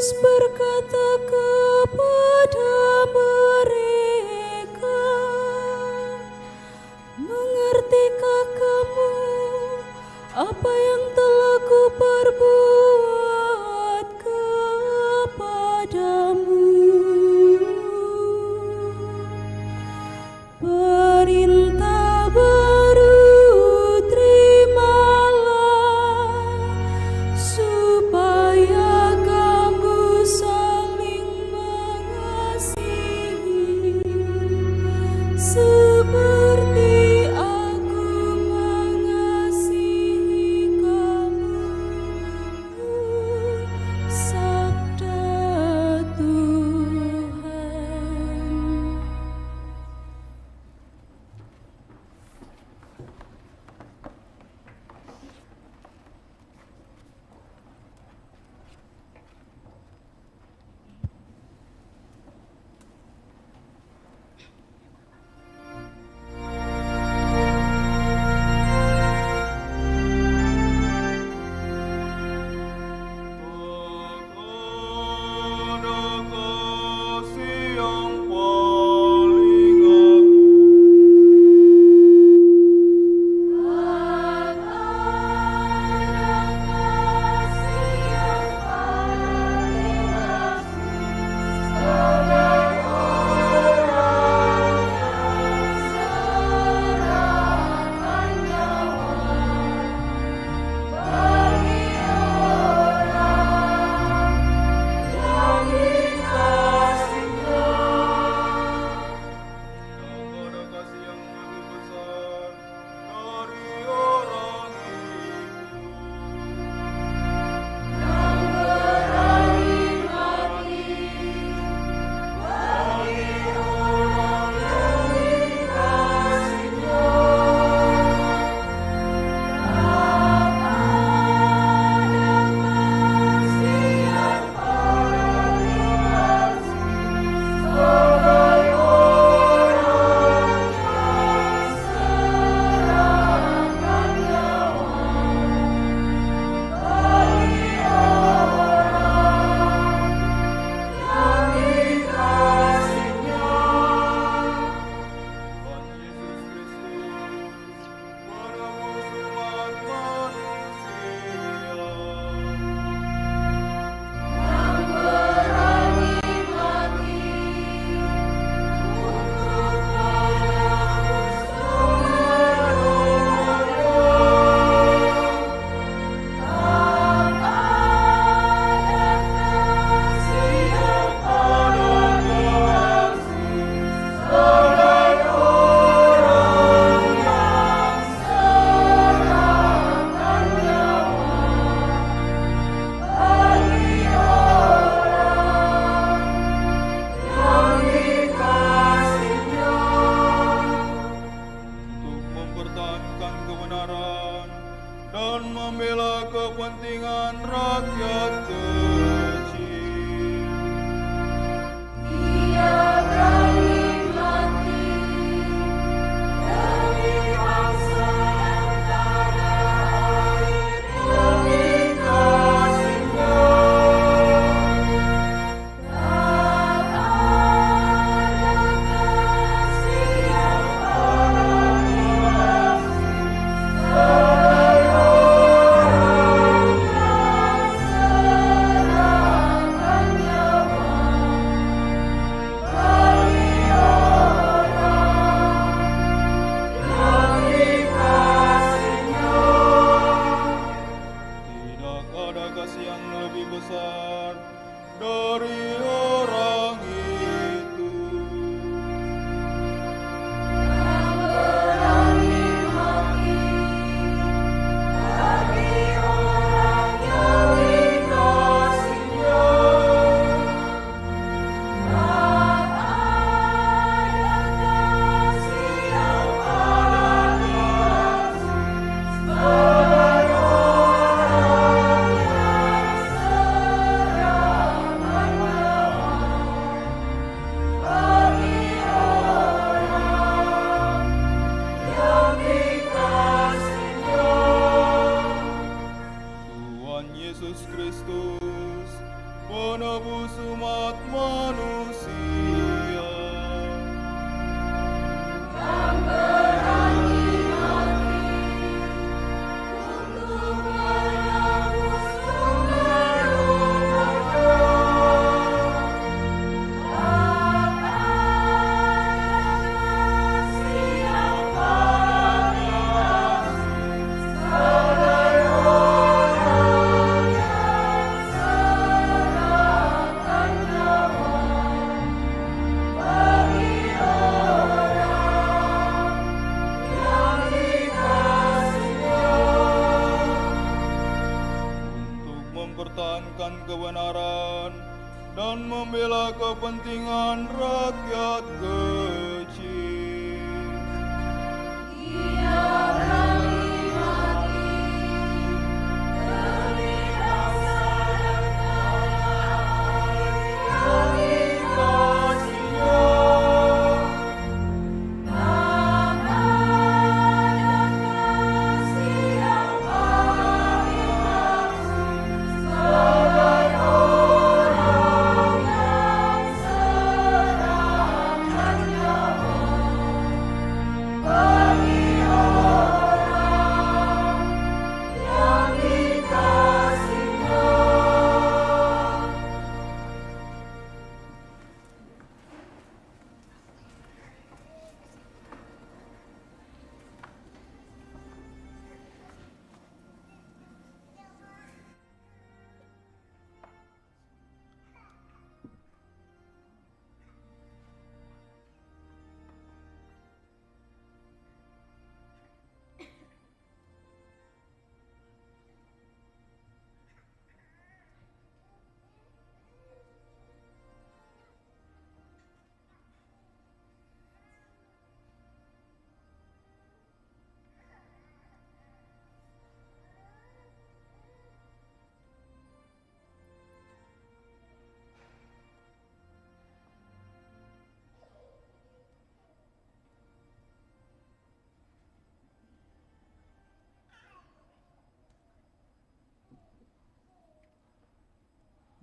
Yesus berkata kepada mereka, "Mengertikah kamu apa yang telah kuperbuat kepadamu? Perintah baru terimalah, supaya kamu saling mengasihi, seperti Aku mengasihi kamu." Sabda Tuhan. dan membela kepentingan rakyat kecil. Dia berani mati demi bangsa dan tanah air demi kasih-Nya. Tak ada kasih yang paling selain orang yang serahkan nyawa bagi orang yang dikasihi-Nya. Tidak ada kasih yang lebih besar dari orang itu. Yang berani mati bagi orang yang dikasihi-Nya. Tak ada kasih yang paling selain orang yang serahkan nyawa menebus umat manusia. Yang berani mati untuk menebus umat manusia. Untuk mempertahankan kebenaran dan membela kepentingan rakyat kecil. Ia berani mati demi bangsa dan tanah air yang dikasihinya. Damai dan kasih yang paling maksud sebagai orang yang serahkan nyawa bagi orang yang dikasihinya.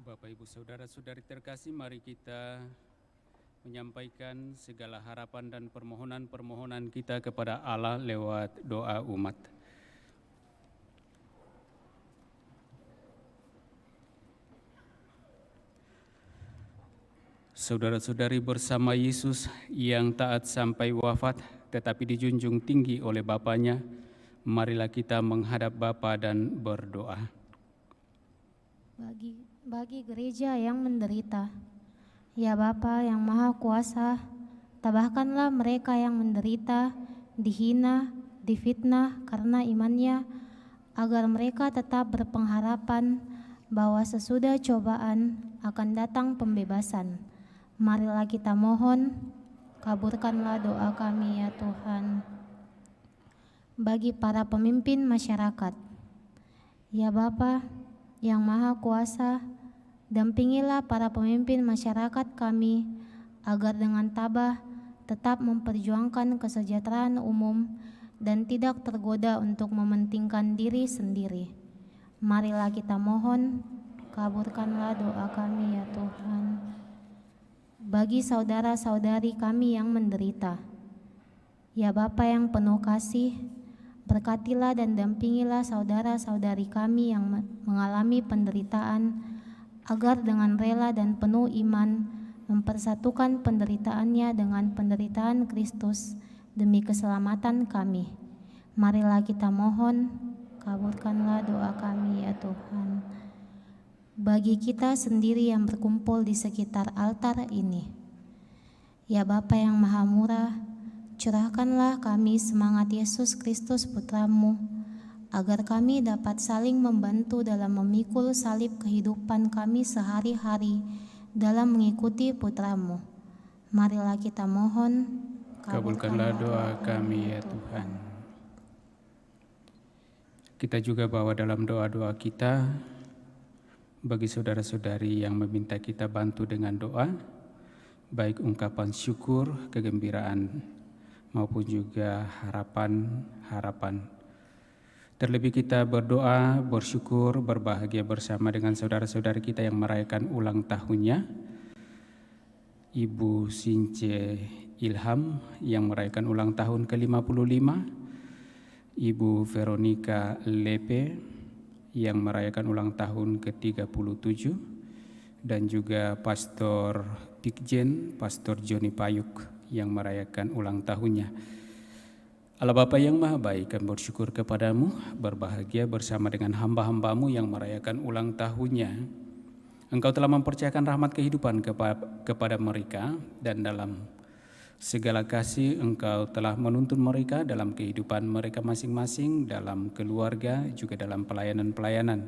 Bapak, Ibu, Saudara-saudari terkasih, mari kita menyampaikan segala harapan dan permohonan-permohonan kita kepada Allah lewat doa umat. Saudara-saudari, bersama Yesus yang taat sampai wafat tetapi dijunjung tinggi oleh Bapanya, marilah kita menghadap Bapa dan berdoa. Bagi gereja yang menderita, ya Bapa yang Maha Kuasa, tabahkanlah mereka yang menderita, dihina, difitnah karena imannya, agar mereka tetap berpengharapan bahwa sesudah cobaan akan datang pembebasan. Marilah kita mohon, kabulkanlah doa kami ya Tuhan. Bagi para pemimpin masyarakat, ya Bapa yang Maha Kuasa, dampingilah para pemimpin masyarakat kami agar dengan tabah tetap memperjuangkan kesejahteraan umum dan tidak tergoda untuk mementingkan diri sendiri. Marilah kita mohon, kabulkanlah doa kami ya Tuhan. Bagi saudara-saudari kami yang menderita, ya Bapa yang penuh kasih, berkatilah dan dampingilah saudara-saudari kami yang mengalami penderitaan, agar dengan rela dan penuh iman mempersatukan penderitaannya dengan penderitaan Kristus demi keselamatan kami. Marilah kita mohon, kabulkanlah doa kami ya Tuhan. Bagi kita sendiri yang berkumpul di sekitar altar ini, ya Bapa yang Maha Murah, curahkanlah kami semangat Yesus Kristus Putra-Mu, agar kami dapat saling membantu dalam memikul salib kehidupan kami sehari-hari dalam mengikuti Putra-Mu. Marilah kita mohon, Kabulkanlah doa kami ya Tuhan. Kita juga bawa dalam doa-doa kita bagi saudara-saudari yang meminta kita bantu dengan doa, baik ungkapan syukur, kegembiraan, maupun juga harapan-harapan. Terlebih kita berdoa, bersyukur, berbahagia bersama dengan saudara-saudari kita yang merayakan ulang tahunnya. Ibu Since Ilham yang merayakan ulang tahun ke-55, Ibu Veronica Lepe yang merayakan ulang tahun ke-37, dan juga Pastor Pikjen, Pastor Joni Payuk yang merayakan ulang tahunnya. Allah Bapa yang Maha Baik, kami bersyukur kepadamu, berbahagia bersama dengan hamba-hambamu yang merayakan ulang tahunnya. Engkau telah mempercayakan rahmat kehidupan kepada mereka, dan dalam segala kasih Engkau telah menuntun mereka dalam kehidupan mereka masing-masing, dalam keluarga, juga dalam pelayanan-pelayanan.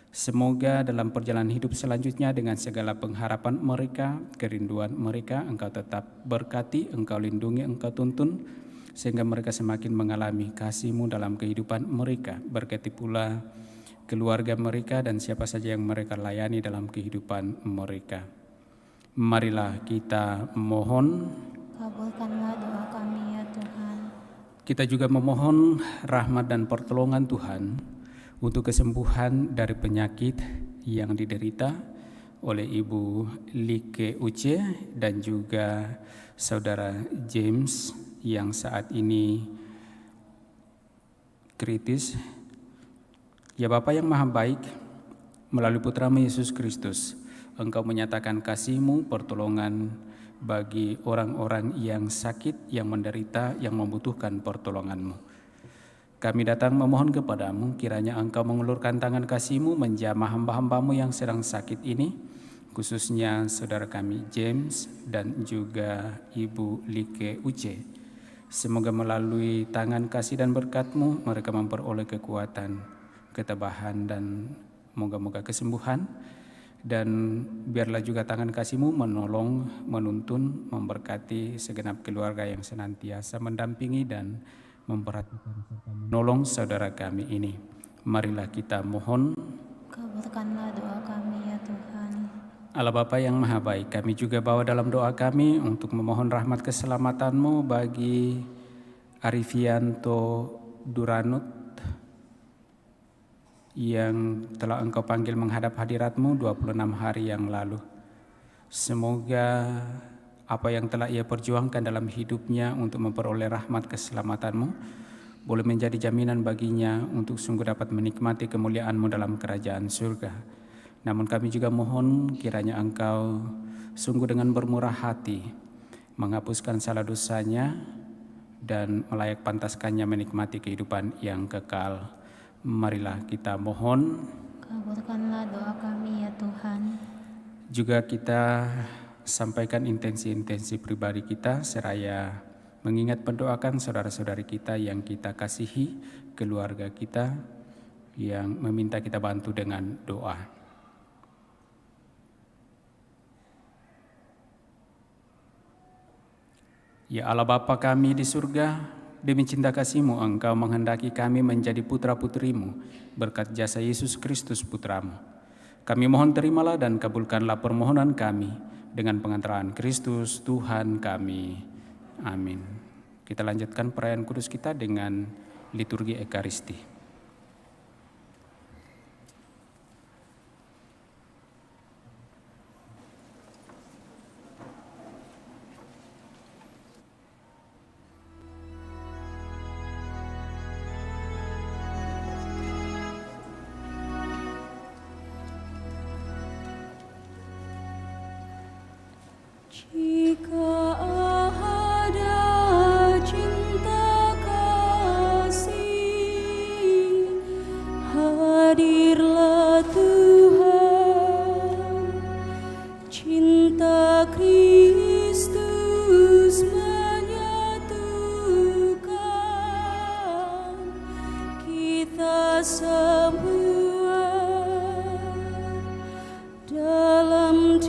Semoga dalam perjalanan hidup selanjutnya dengan segala pengharapan mereka, kerinduan mereka, Engkau tetap berkati, Engkau lindungi, Engkau tuntun, sehingga mereka semakin mengalami kasih-Mu dalam kehidupan mereka. Berkati pula keluarga mereka dan siapa saja yang mereka layani dalam kehidupan mereka. Marilah kita mohon, Kabulkanlah doa kami ya Tuhan. kita juga memohon rahmat dan pertolongan Tuhan untuk kesembuhan dari penyakit yang diderita oleh Ibu Like Uce dan juga Saudara James yang saat ini kritis. Ya Bapa yang Maha Baik, melalui Putra-Mu Yesus Kristus, Engkau menyatakan kasih-Mu, pertolongan bagi orang-orang yang sakit, yang menderita, yang membutuhkan pertolongan-Mu. Kami datang memohon kepadamu, kiranya Engkau mengulurkan tangan kasih-Mu menjamah hamba-hamba-Mu yang sedang sakit ini, khususnya saudara kami James dan juga Ibu Like Uce. Semoga melalui tangan kasih dan berkat-Mu mereka memperoleh kekuatan, ketabahan, dan moga-moga kesembuhan. Dan biarlah juga tangan kasih-Mu menolong, menuntun, memberkati segenap keluarga yang senantiasa mendampingi dan memperhatikan serta menolong saudara kami ini. Marilah kita mohon. Kabulkanlah doa kami ya Tuhan. Allah Bapa yang Maha Baik, kami juga bawa dalam doa kami untuk memohon rahmat keselamatan-Mu bagi Arifianto Duranut yang telah Engkau panggil menghadap hadirat-Mu 26 hari yang lalu. Semoga apa yang telah ia perjuangkan dalam hidupnya untuk memperoleh rahmat keselamatan-Mu boleh menjadi jaminan baginya untuk sungguh dapat menikmati kemuliaan-Mu dalam kerajaan surga. Namun kami juga mohon kiranya Engkau sungguh dengan bermurah hati menghapuskan salah dosanya dan melayak pantaskannya menikmati kehidupan yang kekal. Marilah kita mohon. Kabulkanlah doa kami ya Tuhan. Juga kita sampaikan intensi-intensi pribadi kita seraya mengingat mendoakan saudara-saudari kita yang kita kasihi, keluarga kita yang meminta kita bantu dengan doa. Ya Allah Bapa kami di surga, demi cinta kasih-Mu Engkau menghendaki kami menjadi putra-putri-Mu berkat jasa Yesus Kristus Putra-Mu. Kami mohon terimalah dan kabulkanlah permohonan kami dengan pengantaran Kristus Tuhan kami. Amin. Kita lanjutkan perayaan kudus kita dengan liturgi Ekaristi. Jika ada cinta kasih, hadirlah Tuhan. Cinta Kristus menyatukan kita semua dalam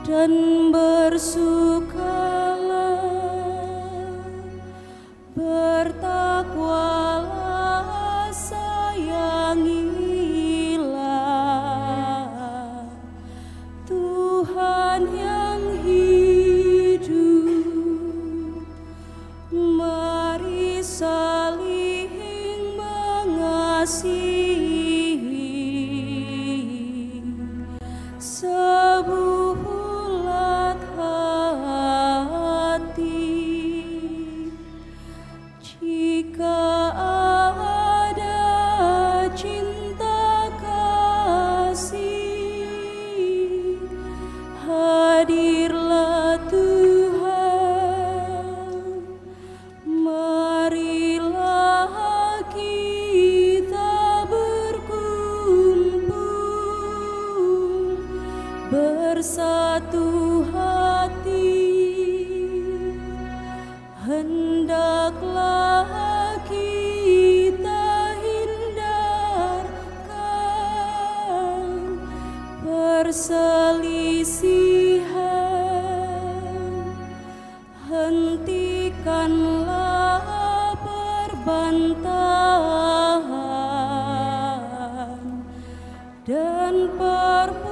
dan bersukalah, bertakwalah, sayangilah Tuhan yang hidup. sebulat hati. Jika ada cinta kasih, hadirlah Tuhan. Marilah kita berkumpul bersatu hati. Hendaklah kita hindarkan perselisihan, hentikanlah perbantahan dan permusuhan.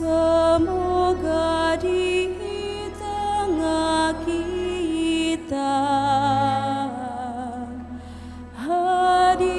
Semoga di tengah kita hadirlah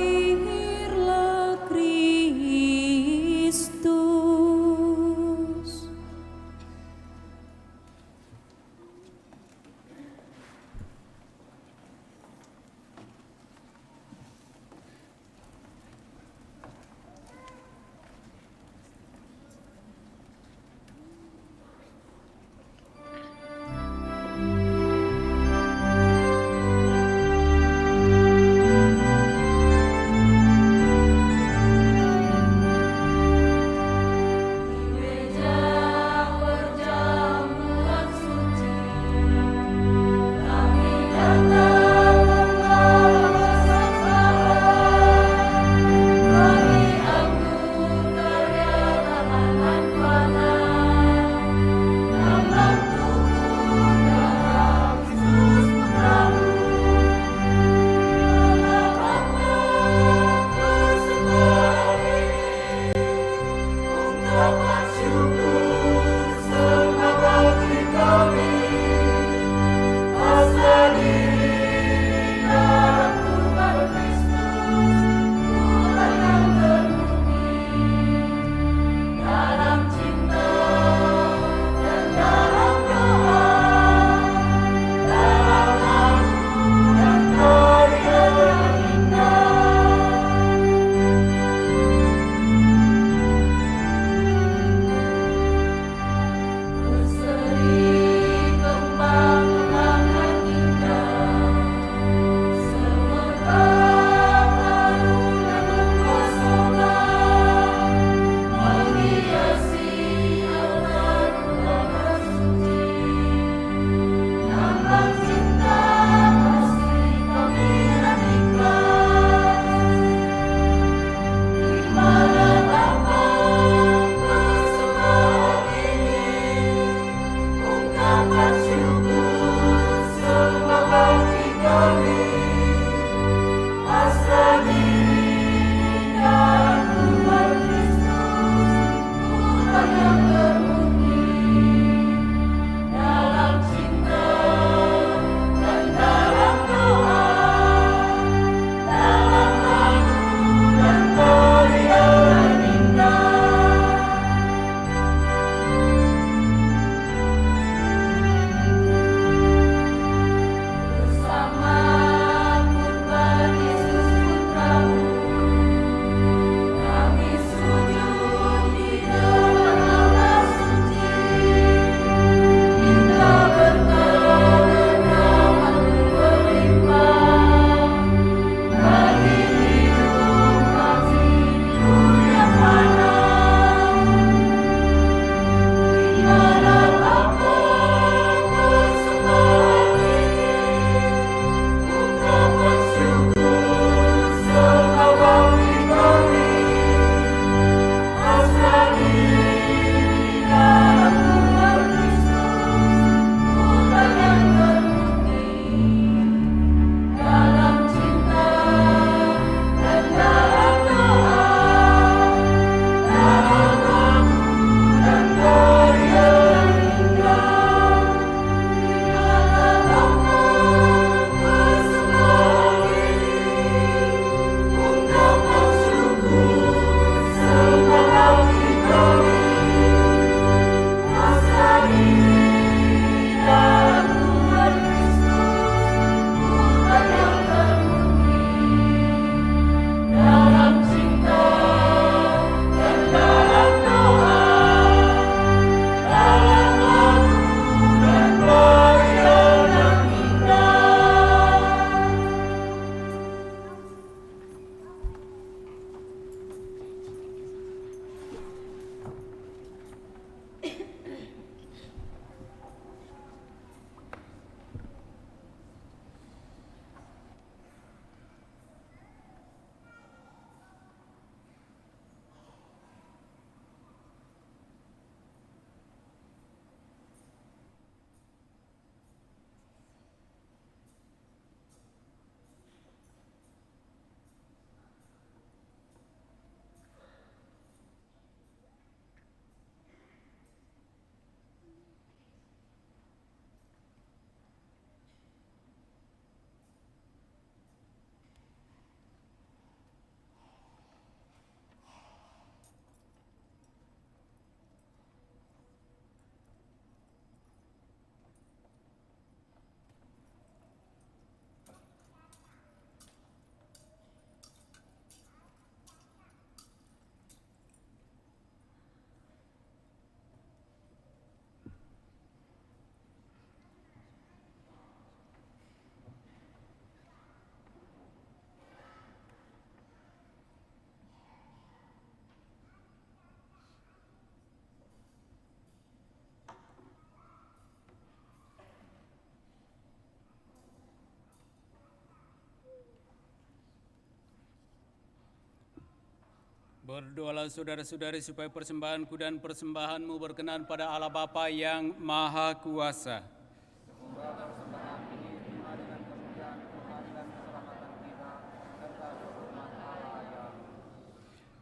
Berdoalah saudara-saudari supaya persembahanku dan persembahanmu berkenan pada Allah Bapa yang Maha Kuasa.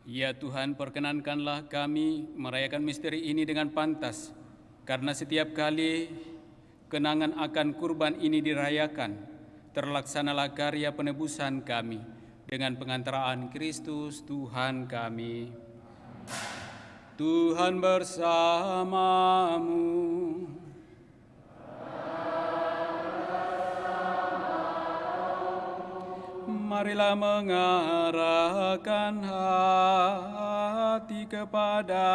Ya Tuhan, perkenankanlah kami merayakan misteri ini dengan pantas, karena setiap kali kenangan akan kurban ini dirayakan, terlaksanalah karya penebusan kami dengan pengantaraan Kristus Tuhan kami. Tuhan bersamamu. Marilah mengarahkan hati kepada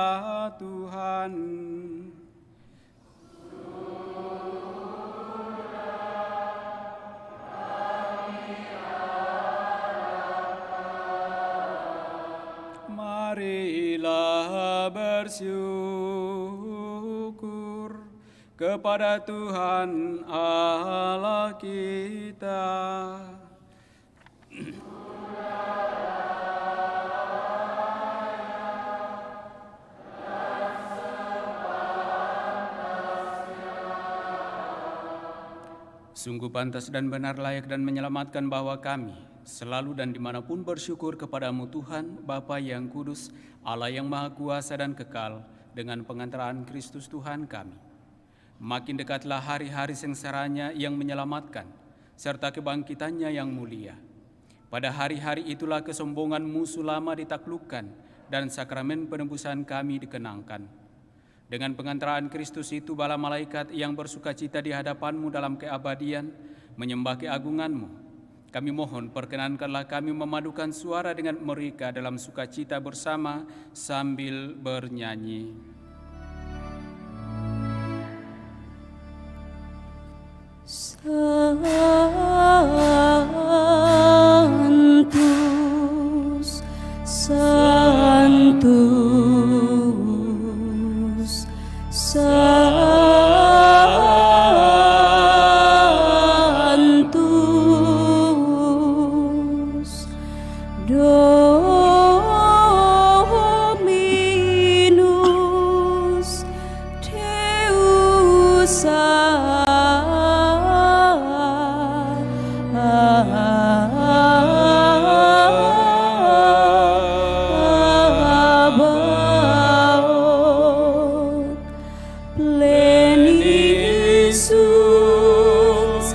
Tuhan. Marilah bersyukur kepada Tuhan Allah kita. Sungguh pantas dan benar, layak dan menyelamatkan bahwa kami selalu dan dimanapun bersyukur kepadamu Tuhan, Bapa yang kudus, Allah yang maha kuasa dan kekal, dengan pengantaraan Kristus Tuhan kami. Makin dekatlah hari-hari sengsaranya yang menyelamatkan, serta kebangkitannya yang mulia. Pada hari-hari itulah kesombongan musuh lama ditaklukkan, dan sakramen penebusan kami dikenangkan. Dengan pengantaraan Kristus itu, bala malaikat yang bersukacita di hadapanmu dalam keabadian, menyembah keagunganmu. Kami mohon perkenankanlah kami memadukan suara dengan mereka dalam sukacita bersama sambil bernyanyi. Sanctus, Sanctus, Sanctus, Dominus Deus Sabaoth, pleni sunt celi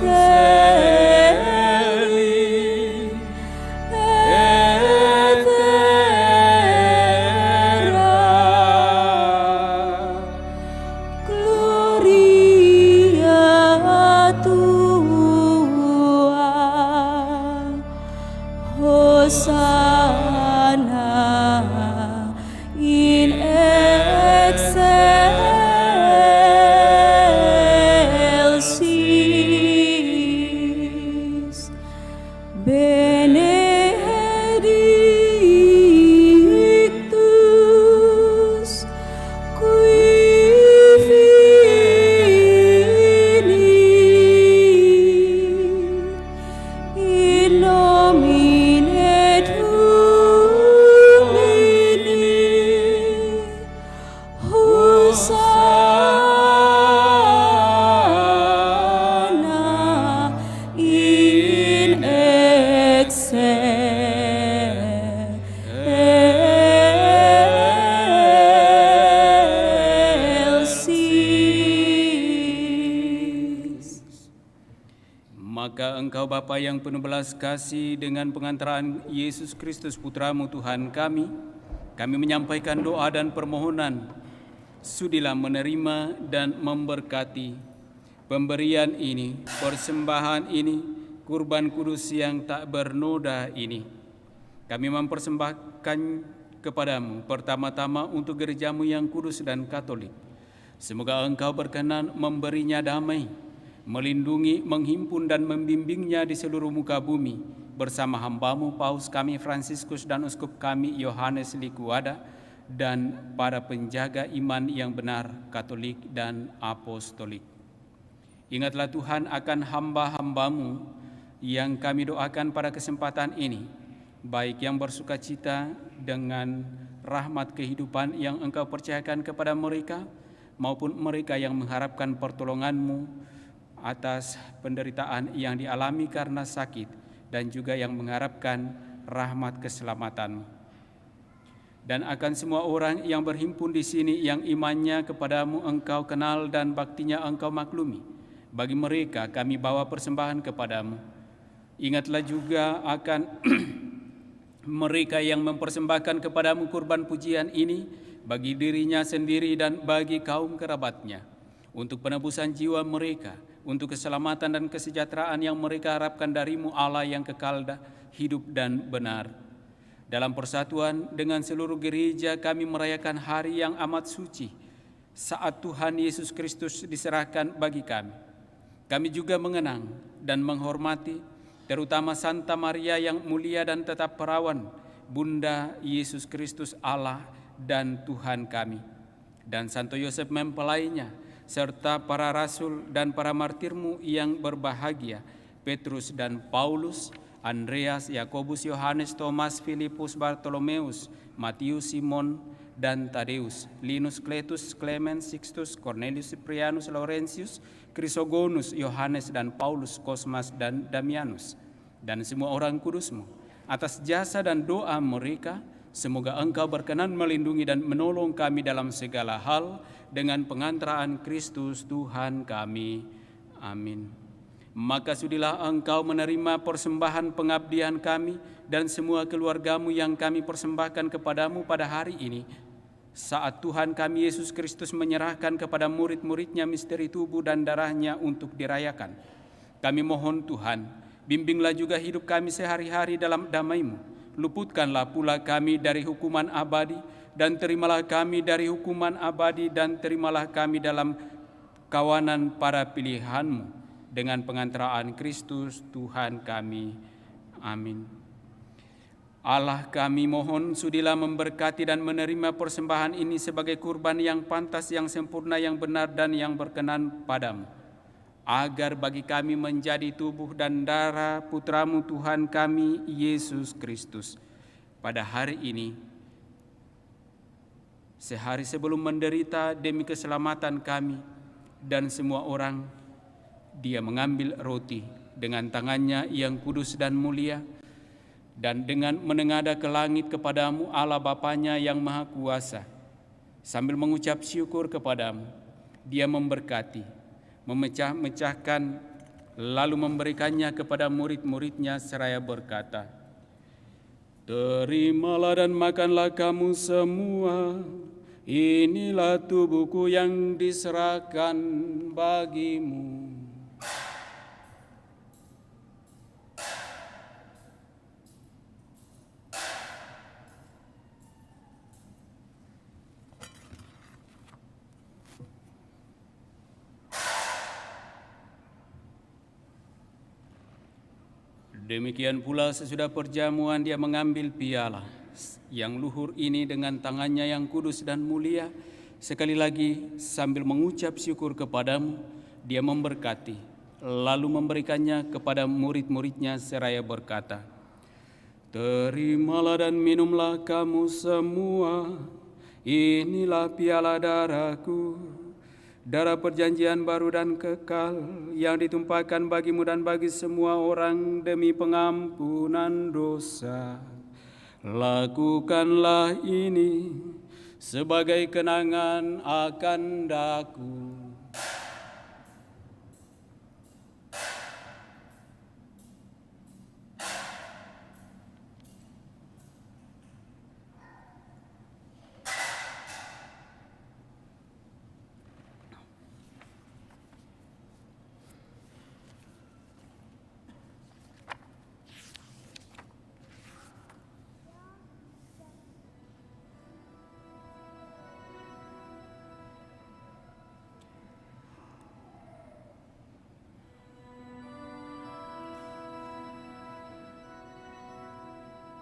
et terra, gloria tua, Hosanna in excelsis, benedictus qui fini in nomine Domini, Hosanna in excelsis. Maka Engkau Bapa yang penuh belas kasih, dengan pengantaraan Yesus Kristus Putramu Tuhan kami menyampaikan doa dan permohonan. Sudilah menerima dan memberkati pemberian ini, persembahan ini, kurban kudus yang tak bernoda ini. Kami mempersembahkan kepadamu pertama-tama untuk gerejamu yang kudus dan katolik. Semoga Engkau berkenan memberinya damai, melindungi, menghimpun dan membimbingnya di seluruh muka bumi, bersama hambamu Paus kami Fransiskus dan Uskup kami Yohanes Likuada, dan para penjaga iman yang benar, Katolik dan Apostolik. Ingatlah Tuhan akan hamba-hambamu yang kami doakan pada kesempatan ini, baik yang bersukacita dengan rahmat kehidupan yang Engkau percayakan kepada mereka, maupun mereka yang mengharapkan pertolongan-Mu atas penderitaan yang dialami karena sakit, dan juga yang mengharapkan rahmat keselamatan-Mu. Dan akan semua orang yang berhimpun di sini yang imannya kepadamu Engkau kenal dan baktinya Engkau maklumi, bagi mereka kami bawa persembahan kepadamu. Ingatlah juga akan mereka yang mempersembahkan kepadamu kurban pujian ini, bagi dirinya sendiri dan bagi kaum kerabatnya, untuk penebusan jiwa mereka, untuk keselamatan dan kesejahteraan yang mereka harapkan darimu Allah yang kekal hidup dan benar. Dalam persatuan dengan seluruh gereja kami merayakan hari yang amat suci, saat Tuhan Yesus Kristus diserahkan bagi kami. Kami juga mengenang dan menghormati terutama Santa Maria yang mulia dan tetap perawan, Bunda Yesus Kristus Allah dan Tuhan kami, dan Santo Yosef mempelainya, serta para rasul dan para martirmu yang berbahagia, Petrus dan Paulus, Andreas, Yakobus, Yohanes, Thomas, Filipus, Bartolomeus, Matius, Simon, dan Tadeus, Linus, Cletus, Clemens, Sixtus, Cornelius, Cyprianus, Laurentius, Chrysogonus, Yohanes, dan Paulus, Cosmas, dan Damianus, dan semua orang kudus-Mu. Atas jasa dan doa mereka, semoga Engkau berkenan melindungi dan menolong kami dalam segala hal dengan pengantaraan Kristus Tuhan kami. Amin. Maka sudilah Engkau menerima persembahan pengabdian kami dan semua keluarga-Mu yang kami persembahkan kepadamu pada hari ini, saat Tuhan kami Yesus Kristus menyerahkan kepada murid-muridnya misteri tubuh dan darahnya untuk dirayakan. Kami mohon Tuhan, bimbinglah juga hidup kami sehari-hari dalam damai-Mu. Luputkanlah pula kami dari hukuman abadi, dan terimalah kami dari hukuman abadi, dan terimalah kami dalam kawanan para pilihan-Mu, dengan pengantaraan Kristus Tuhan kami. Amin. Allah kami mohon sudilah memberkati dan menerima persembahan ini sebagai kurban yang pantas, yang sempurna, yang benar, dan yang berkenan padamu, agar bagi kami menjadi tubuh dan darah Putra-Mu Tuhan kami, Yesus Kristus. Pada hari ini, sehari sebelum menderita demi keselamatan kami dan semua orang, Dia mengambil roti dengan tangannya yang kudus dan mulia, dan dengan menengadah ke langit kepadamu Allah Bapanya yang Maha Kuasa, sambil mengucap syukur kepadamu, Dia memberkati, memecah-mecahkan, lalu memberikannya kepada murid-muridnya seraya berkata, "Terimalah dan makanlah kamu semua, inilah tubuhku yang diserahkan bagimu." Demikian pula sesudah perjamuan Dia mengambil piala yang luhur ini dengan tangannya yang kudus dan mulia. Sekali lagi sambil mengucap syukur kepadamu, Dia memberkati, lalu memberikannya kepada murid-muridnya seraya berkata, "Terimalah dan minumlah kamu semua, inilah piala darahku, darah perjanjian baru dan kekal yang ditumpahkan bagimu dan bagi semua orang demi pengampunan dosa. Lakukanlah ini sebagai kenangan akan daku."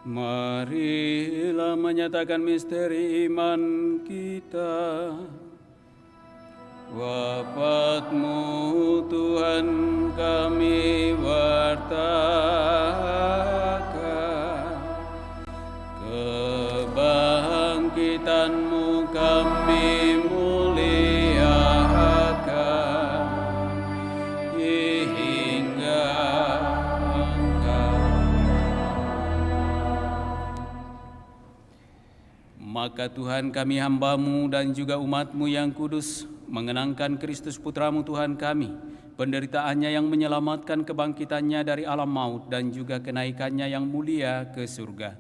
Marilah menyatakan misteri iman kita. Wafat-Mu Tuhan kami wartakan, kebangkitan Maka Tuhan kami hamba-Mu dan juga umat-Mu yang kudus mengenangkan Kristus Putra-Mu Tuhan kami, penderitaannya yang menyelamatkan kebangkitannya dari alam maut dan juga kenaikannya yang mulia ke surga.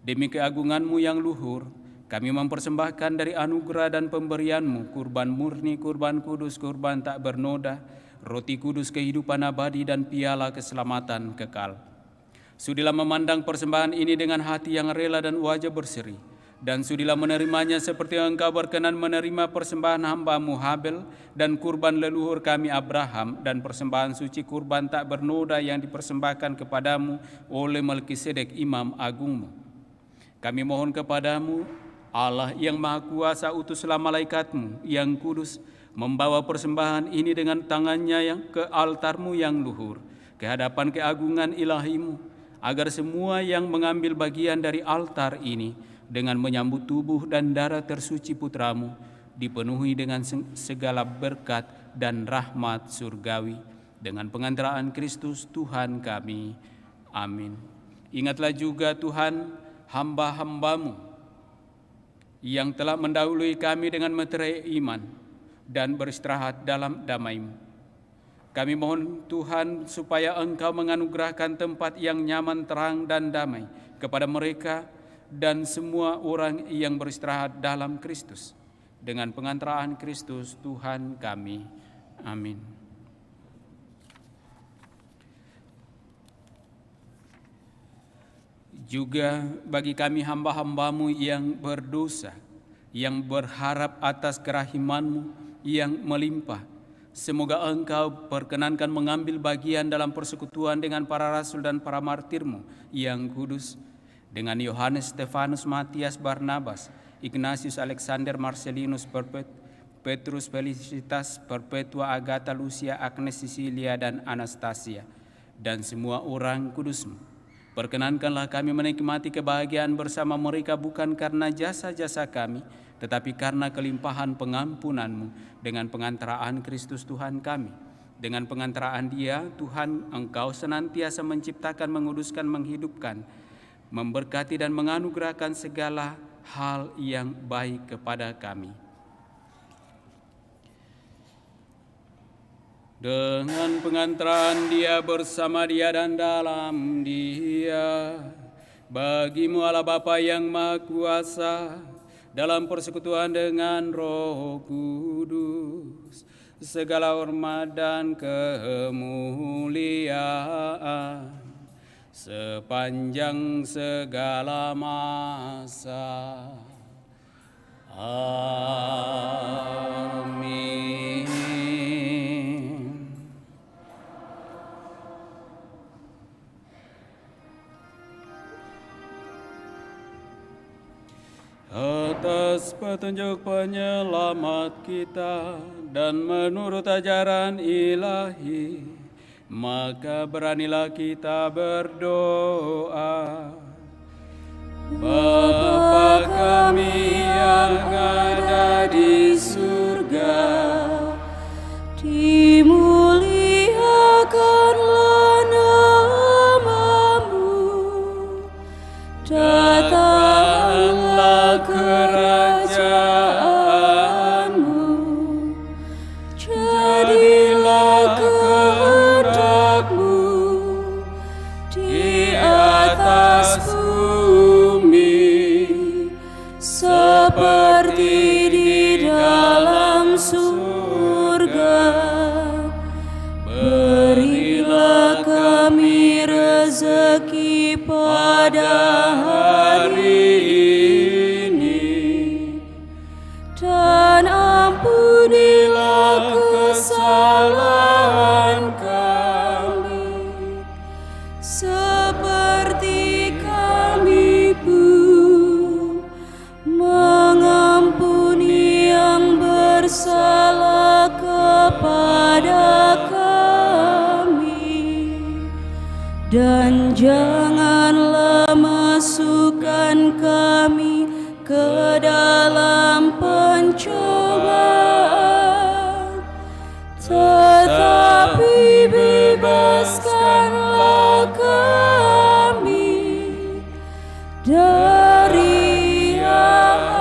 Demi keagungan-Mu yang luhur, kami mempersembahkan dari anugerah dan pemberian-Mu kurban murni, kurban kudus, kurban tak bernoda, roti kudus kehidupan abadi dan piala keselamatan kekal. Sudilah memandang persembahan ini dengan hati yang rela dan wajah berseri, dan sudilah menerimanya seperti Engkau berkenan menerima persembahan hamba-Mu Habel dan kurban leluhur kami Abraham dan persembahan suci kurban tak bernoda yang dipersembahkan kepadamu oleh Melkisedek Imam Agung-Mu. Kami mohon kepadamu, Allah yang Maha Kuasa, utuslah malaikat-Mu yang kudus membawa persembahan ini dengan tangannya yang ke altar-Mu yang luhur, ke hadapan keagungan ilahi-Mu, agar semua yang mengambil bagian dari altar ini dengan menyambut tubuh dan darah tersuci Putra-Mu dipenuhi dengan segala berkat dan rahmat surgawi dengan pengantaraan Kristus Tuhan kami. Amin. Ingatlah juga Tuhan hamba-hamba-Mu yang telah mendahului kami dengan meterai iman dan beristirahat dalam damai-Mu. Kami mohon Tuhan supaya Engkau menganugerahkan tempat yang nyaman, terang dan damai kepada mereka dan semua orang yang beristirahat dalam Kristus dengan pengantaraan Kristus Tuhan kami. Amin. Juga bagi kami hamba-hamba-Mu yang berdosa, yang berharap atas kerahiman-Mu yang melimpah, semoga Engkau perkenankan mengambil bagian dalam persekutuan dengan para rasul dan para martir-Mu yang kudus, dengan Yohanes, Stefanus, Matias, Barnabas, Ignatius, Alexander, Marcelinus, Petrus, Felicitas, Perpetua, Agatha, Lucia, Agnes, Sisilia, dan Anastasia, dan semua orang kudus-Mu. Perkenankanlah kami menikmati kebahagiaan bersama mereka bukan karena jasa-jasa kami, tetapi karena kelimpahan pengampunan-Mu dengan pengantaraan Kristus Tuhan kami. Dengan pengantaraan Dia, Tuhan, Engkau senantiasa menciptakan, menguduskan, menghidupkan, memberkati dan menganugerahkan segala hal yang baik kepada kami. Dengan pengantaran Dia, bersama Dia dan dalam Dia, bagi-Mu Allah Bapa yang Maha Kuasa, dalam persekutuan dengan Roh Kudus, segala hormat dan kemuliaan sepanjang segala masa. Amin. Atas petunjuk penyelamat kita dan menurut ajaran ilahi, maka beranilah kita berdoa. Bapa kami yang ada di surga, dimuliakanlah nama-Mu, datanglah kerajaan-Mu, jadilah kehendak-Mu di atas bumi seperti di dalam surga. Berilah kami rezeki pada hari ini, dan ampunilah kesalahan kami, seperti kami pun mengampuni yang bersalah kepada kami. Dan janganlah masukkan kami ke dalam pencobaan, tetapi bebaskanlah kami dari yang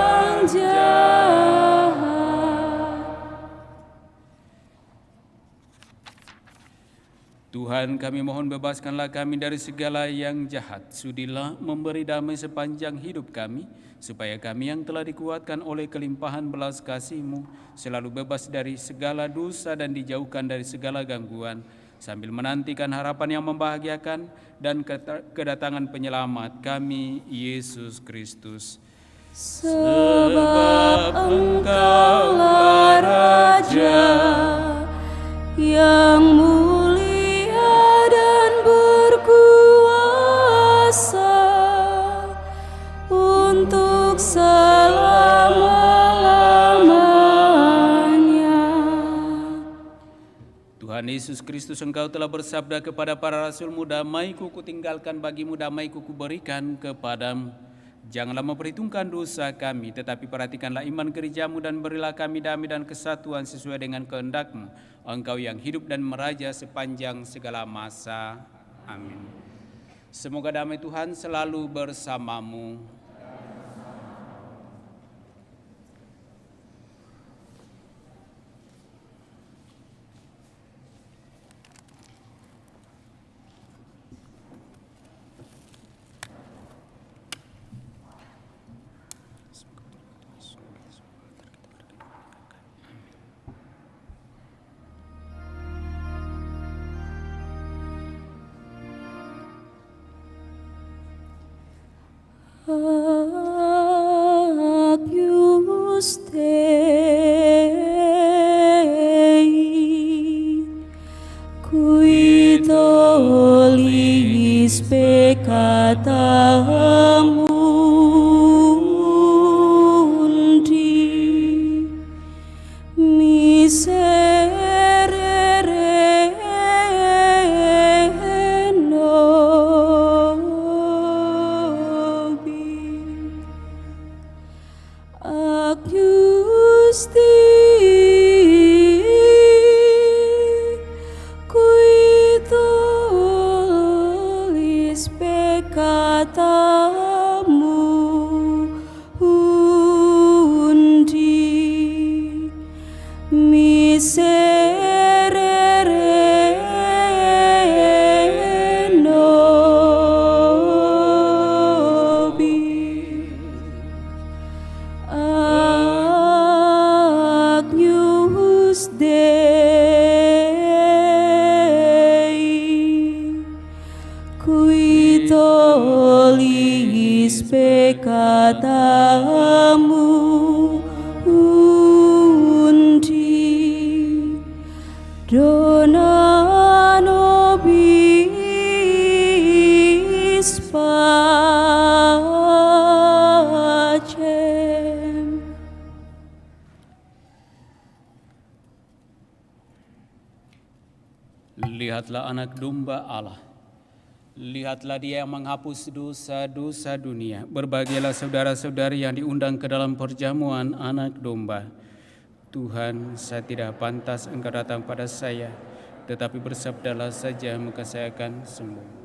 Tuhan, kami mohon bebaskanlah kami dari segala yang jahat. Sudilah memberi damai sepanjang hidup kami, supaya kami yang telah dikuatkan oleh kelimpahan belas kasih-Mu selalu bebas dari segala dosa dan dijauhkan dari segala gangguan, sambil menantikan harapan yang membahagiakan dan kedatangan penyelamat kami, Yesus Kristus. Sebab Engkaulah Raja yang mulia dan berkuasa untuk selama-lamanya. Tuhan Yesus Kristus, Engkau telah bersabda kepada para rasul-Mu, damai-Ku kutinggalkan bagimu, damai-Ku kuberikan kepadamu. Janganlah memperhitungkan dosa kami, tetapi perhatikanlah iman gereja-Mu dan berilah kami damai dan kesatuan sesuai dengan kehendak-Mu. Engkau yang hidup dan meraja sepanjang segala masa. Amin. Semoga damai Tuhan selalu bersamamu. Agnus Dei, qui tollis peccata mundi, miserere nobis. Agnus Dei, qui tollis peccata mundi, miserere nobis. Agnus Dei, qui tollis peccata mundi, dona nobis pacem. Lihatlah anak domba Allah. Lihatlah Dia yang menghapus dosa-dosa dunia. Berbahagialah saudara-saudari yang diundang ke dalam perjamuan anak domba. Tuhan, saya tidak pantas Engkau datang pada saya, tetapi bersabdalah saja, maka saya akan sembuh.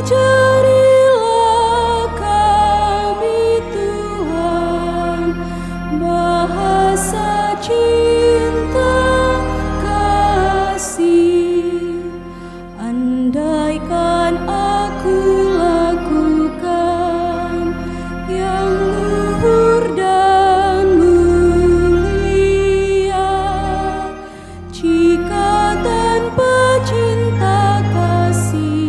Ajarilah kami Tuhan bahasa cinta kasih. Andaikan aku lakukan yang luhur dan mulia, jika tanpa cinta kasih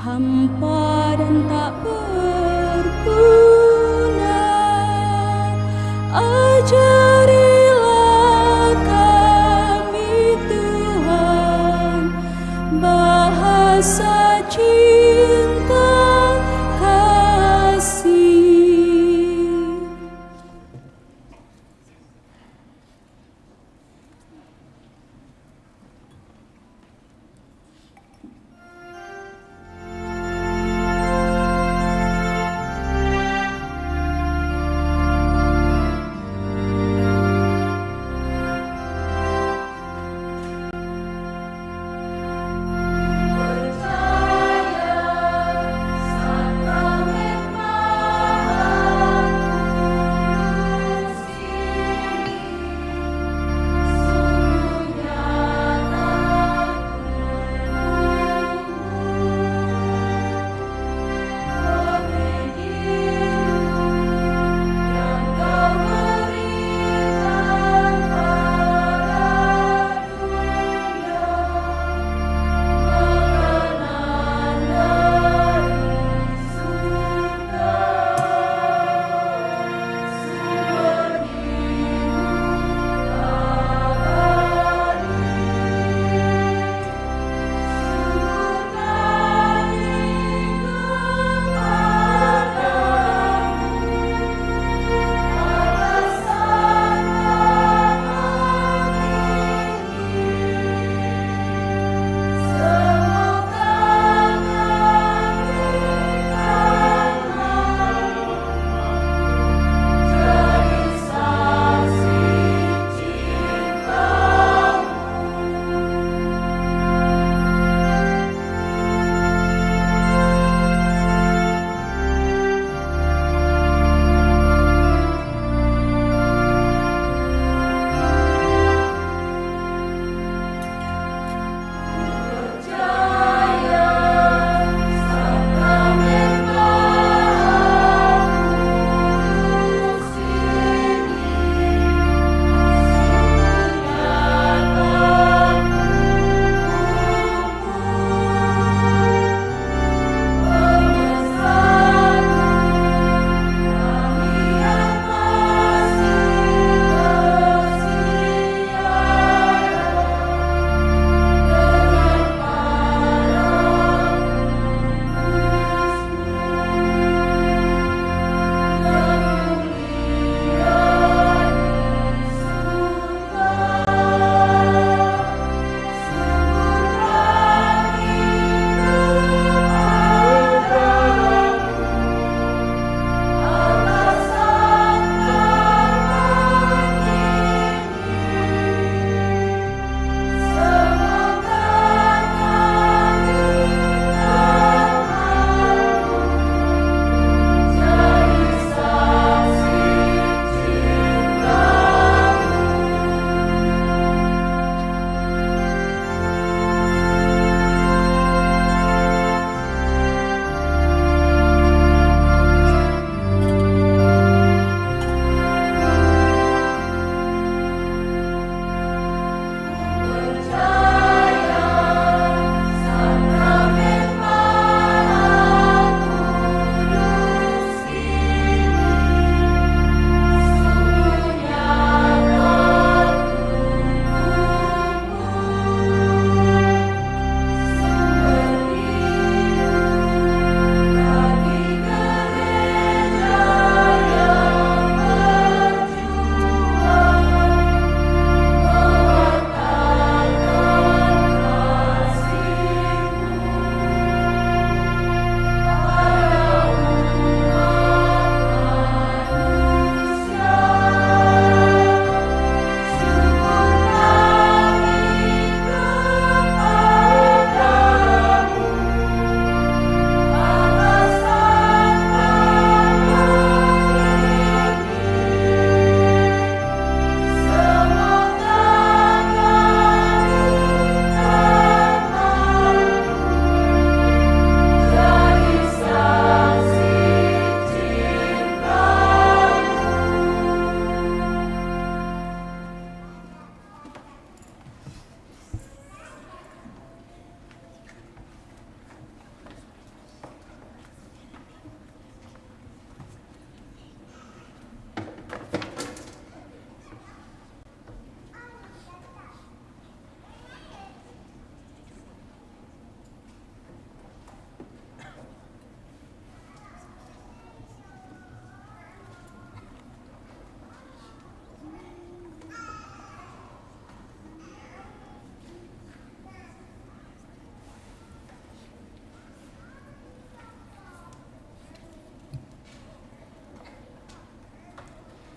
hampa dan tak berguna. Ajarilah kami Tuhan bahasa cinta kasih. Percaya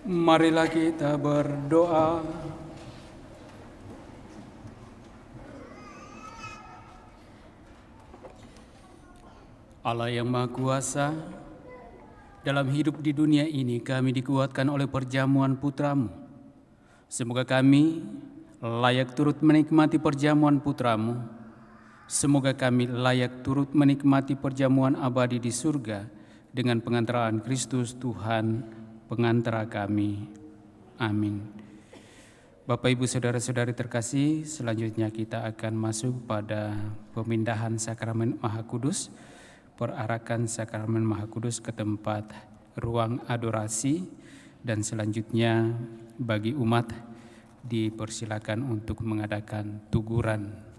Marilah kita berdoa. Allah yang Maha Kuasa, dalam hidup di dunia ini kami dikuatkan oleh perjamuan Putra-Mu. Semoga kami layak turut menikmati perjamuan Putra-Mu. Semoga kami layak turut menikmati perjamuan abadi di surga dengan pengantaraan Kristus Tuhan pengantara kami. Amin. Bapak, Ibu, Saudara-saudari terkasih, selanjutnya kita akan masuk pada pemindahan Sakramen Maha Kudus, perarakan Sakramen Maha Kudus ke tempat ruang adorasi, dan selanjutnya bagi umat dipersilakan untuk mengadakan tuguran.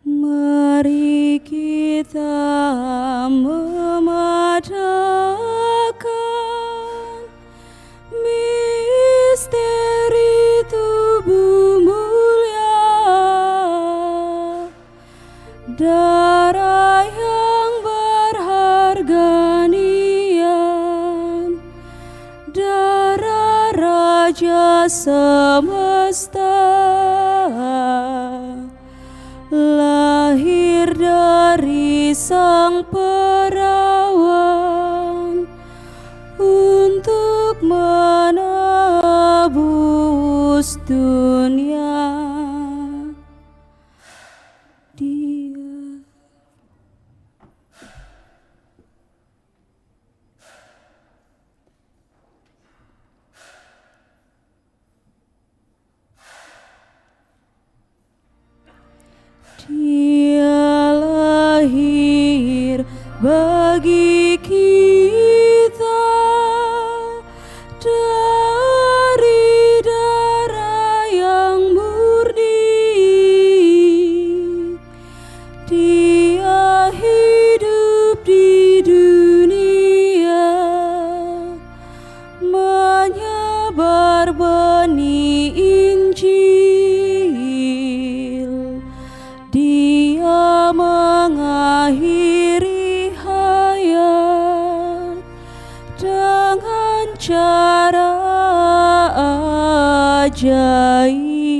Mari kita memadakan misteri tubuh mulia, darah yang berharga nian, darah Raja semesta, lahir dari Sang Perawan untuk menebus dunia. Dia Dialah ajaib.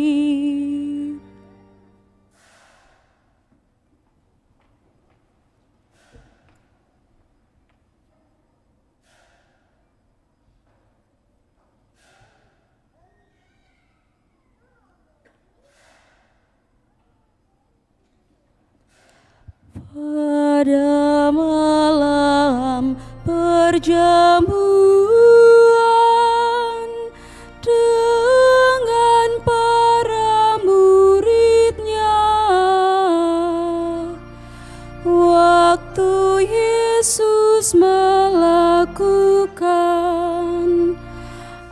Pada malam perjamuan dengan para murid-Nya, waktu Yesus melakukan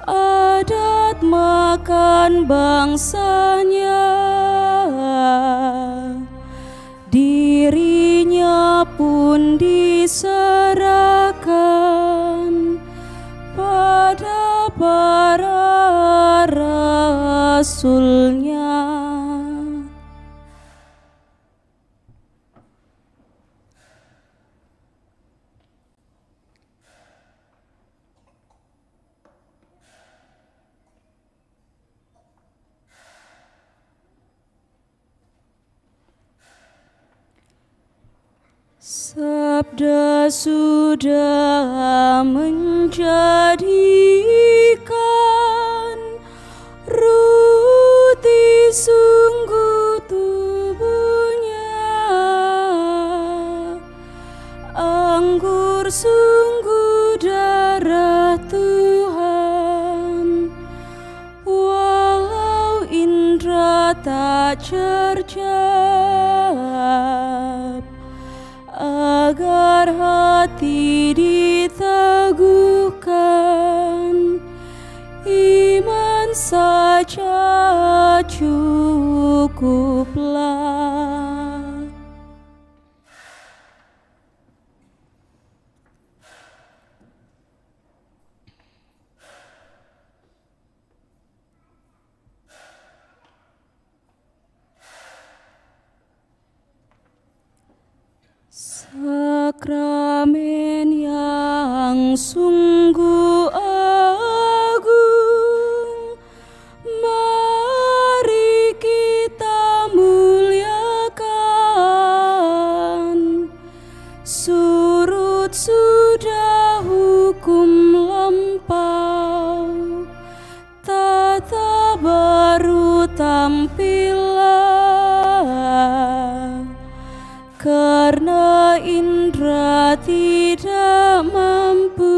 adat makan bangsanya, dirinya pun diserahkan pada para rasul-Nya. Sabda sudah menjadikan roti sungguh tubuhnya, anggur sungguh darah Tuhan. Walau indra tak cercap, agar hati diteguhkan, iman saja cukuplah. Sakramen yang sungguh agung, mari kita muliakan. Surut sudah hukum lampau, tata baru tampillah. Karena indra tidak mampu,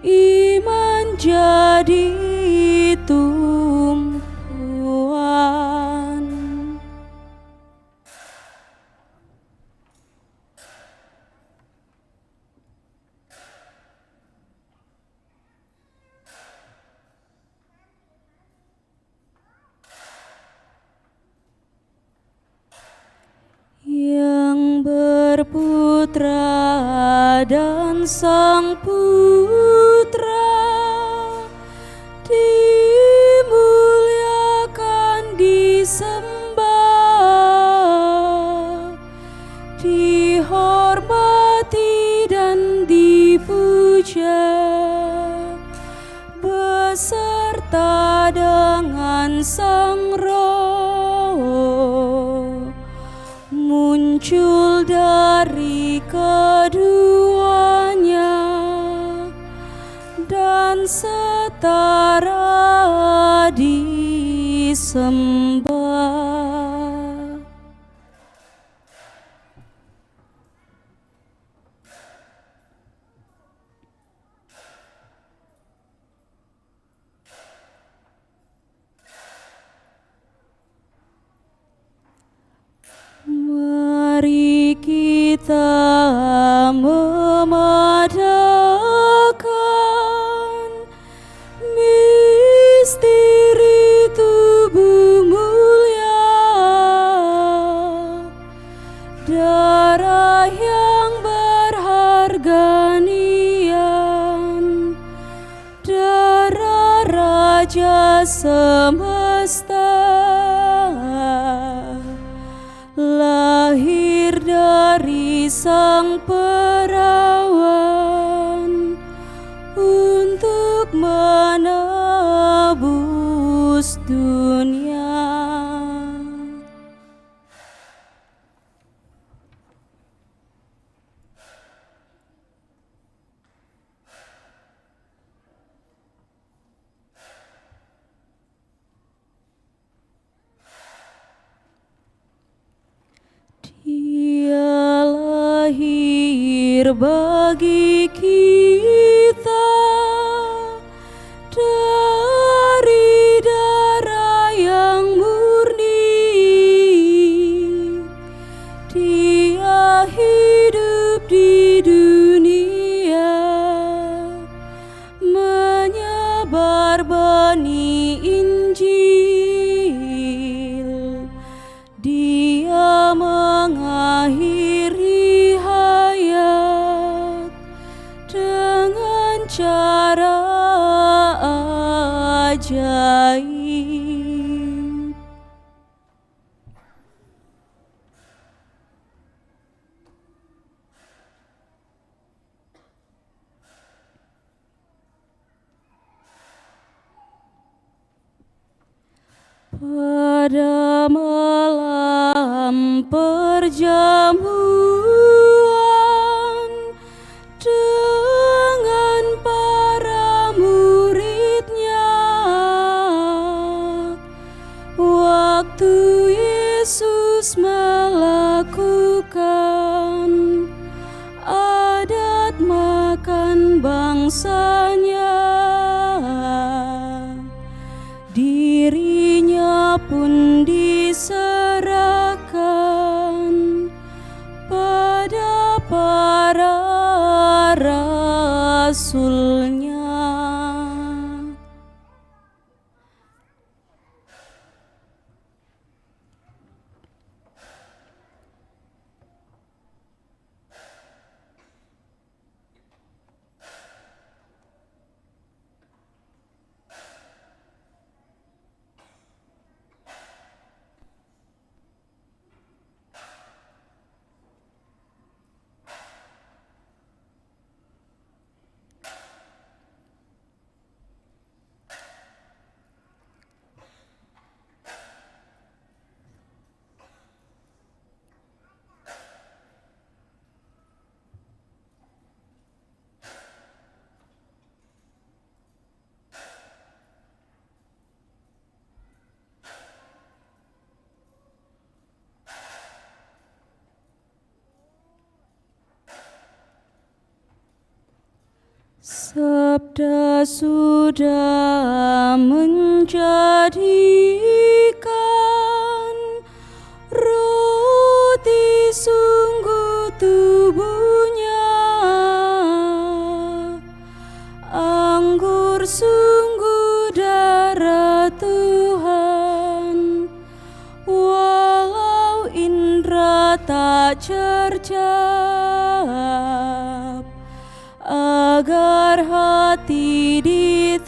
iman jadi tumpuan. Yang berputra dan sang putra dimuliakan, disembah, dihormati dan dipuja, beserta dengan sang Roh, muncul dari keduanya dan setara disembah. Mari kita memadamkan misteri tubuh mulia, darah yang berharga nian, darah Raja semesta, lahir dari sang perawan untuk menebus air bagi kita dari darah yang murni. Dia hidup di dunia, menyebar benih Injil. Dia mengakhiri hayat dengan cara ajaib. Pada malam perjamuan dengan para muridnya, waktu Yesus melakukan adat makan bangsanya, dirinya pun diserahkan pada para rasulnya. Sabda sudah menjadikan roti sungguh tubuhnya, anggur sungguh darah Tuhan. Walau indra tak cercap, agar hati diteguhkan,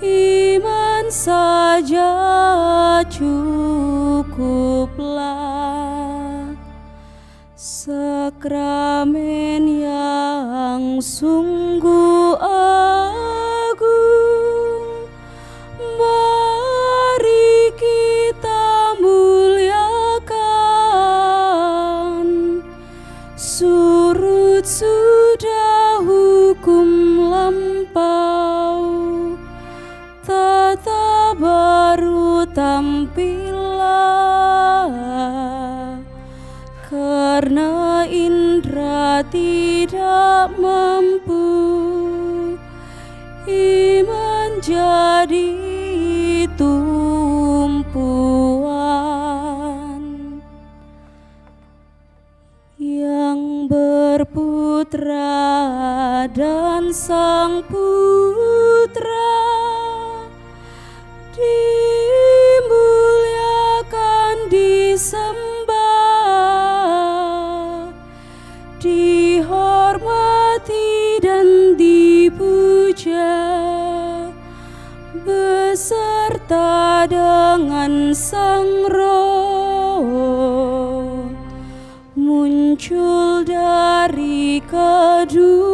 iman saja cukuplah. Sakramen yang sungguh agung, mari kita muliakan. Surut sudah hukum lampau, tata baru tampillah. Karena indra tidak mampu, iman jadi tumpuan. Yang berputra dan sang putra dimuliakan, disembah, dihormati dan dipuja, beserta dengan sang Roh, muncul dari keduanya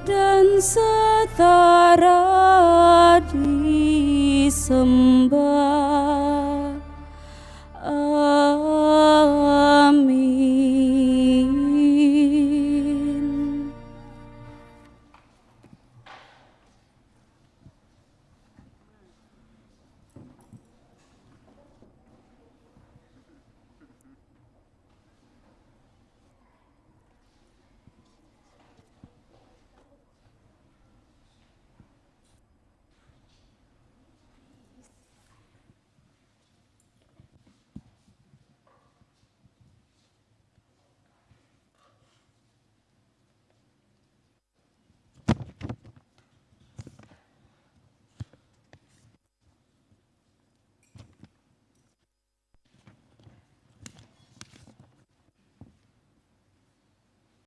dan setara disembah.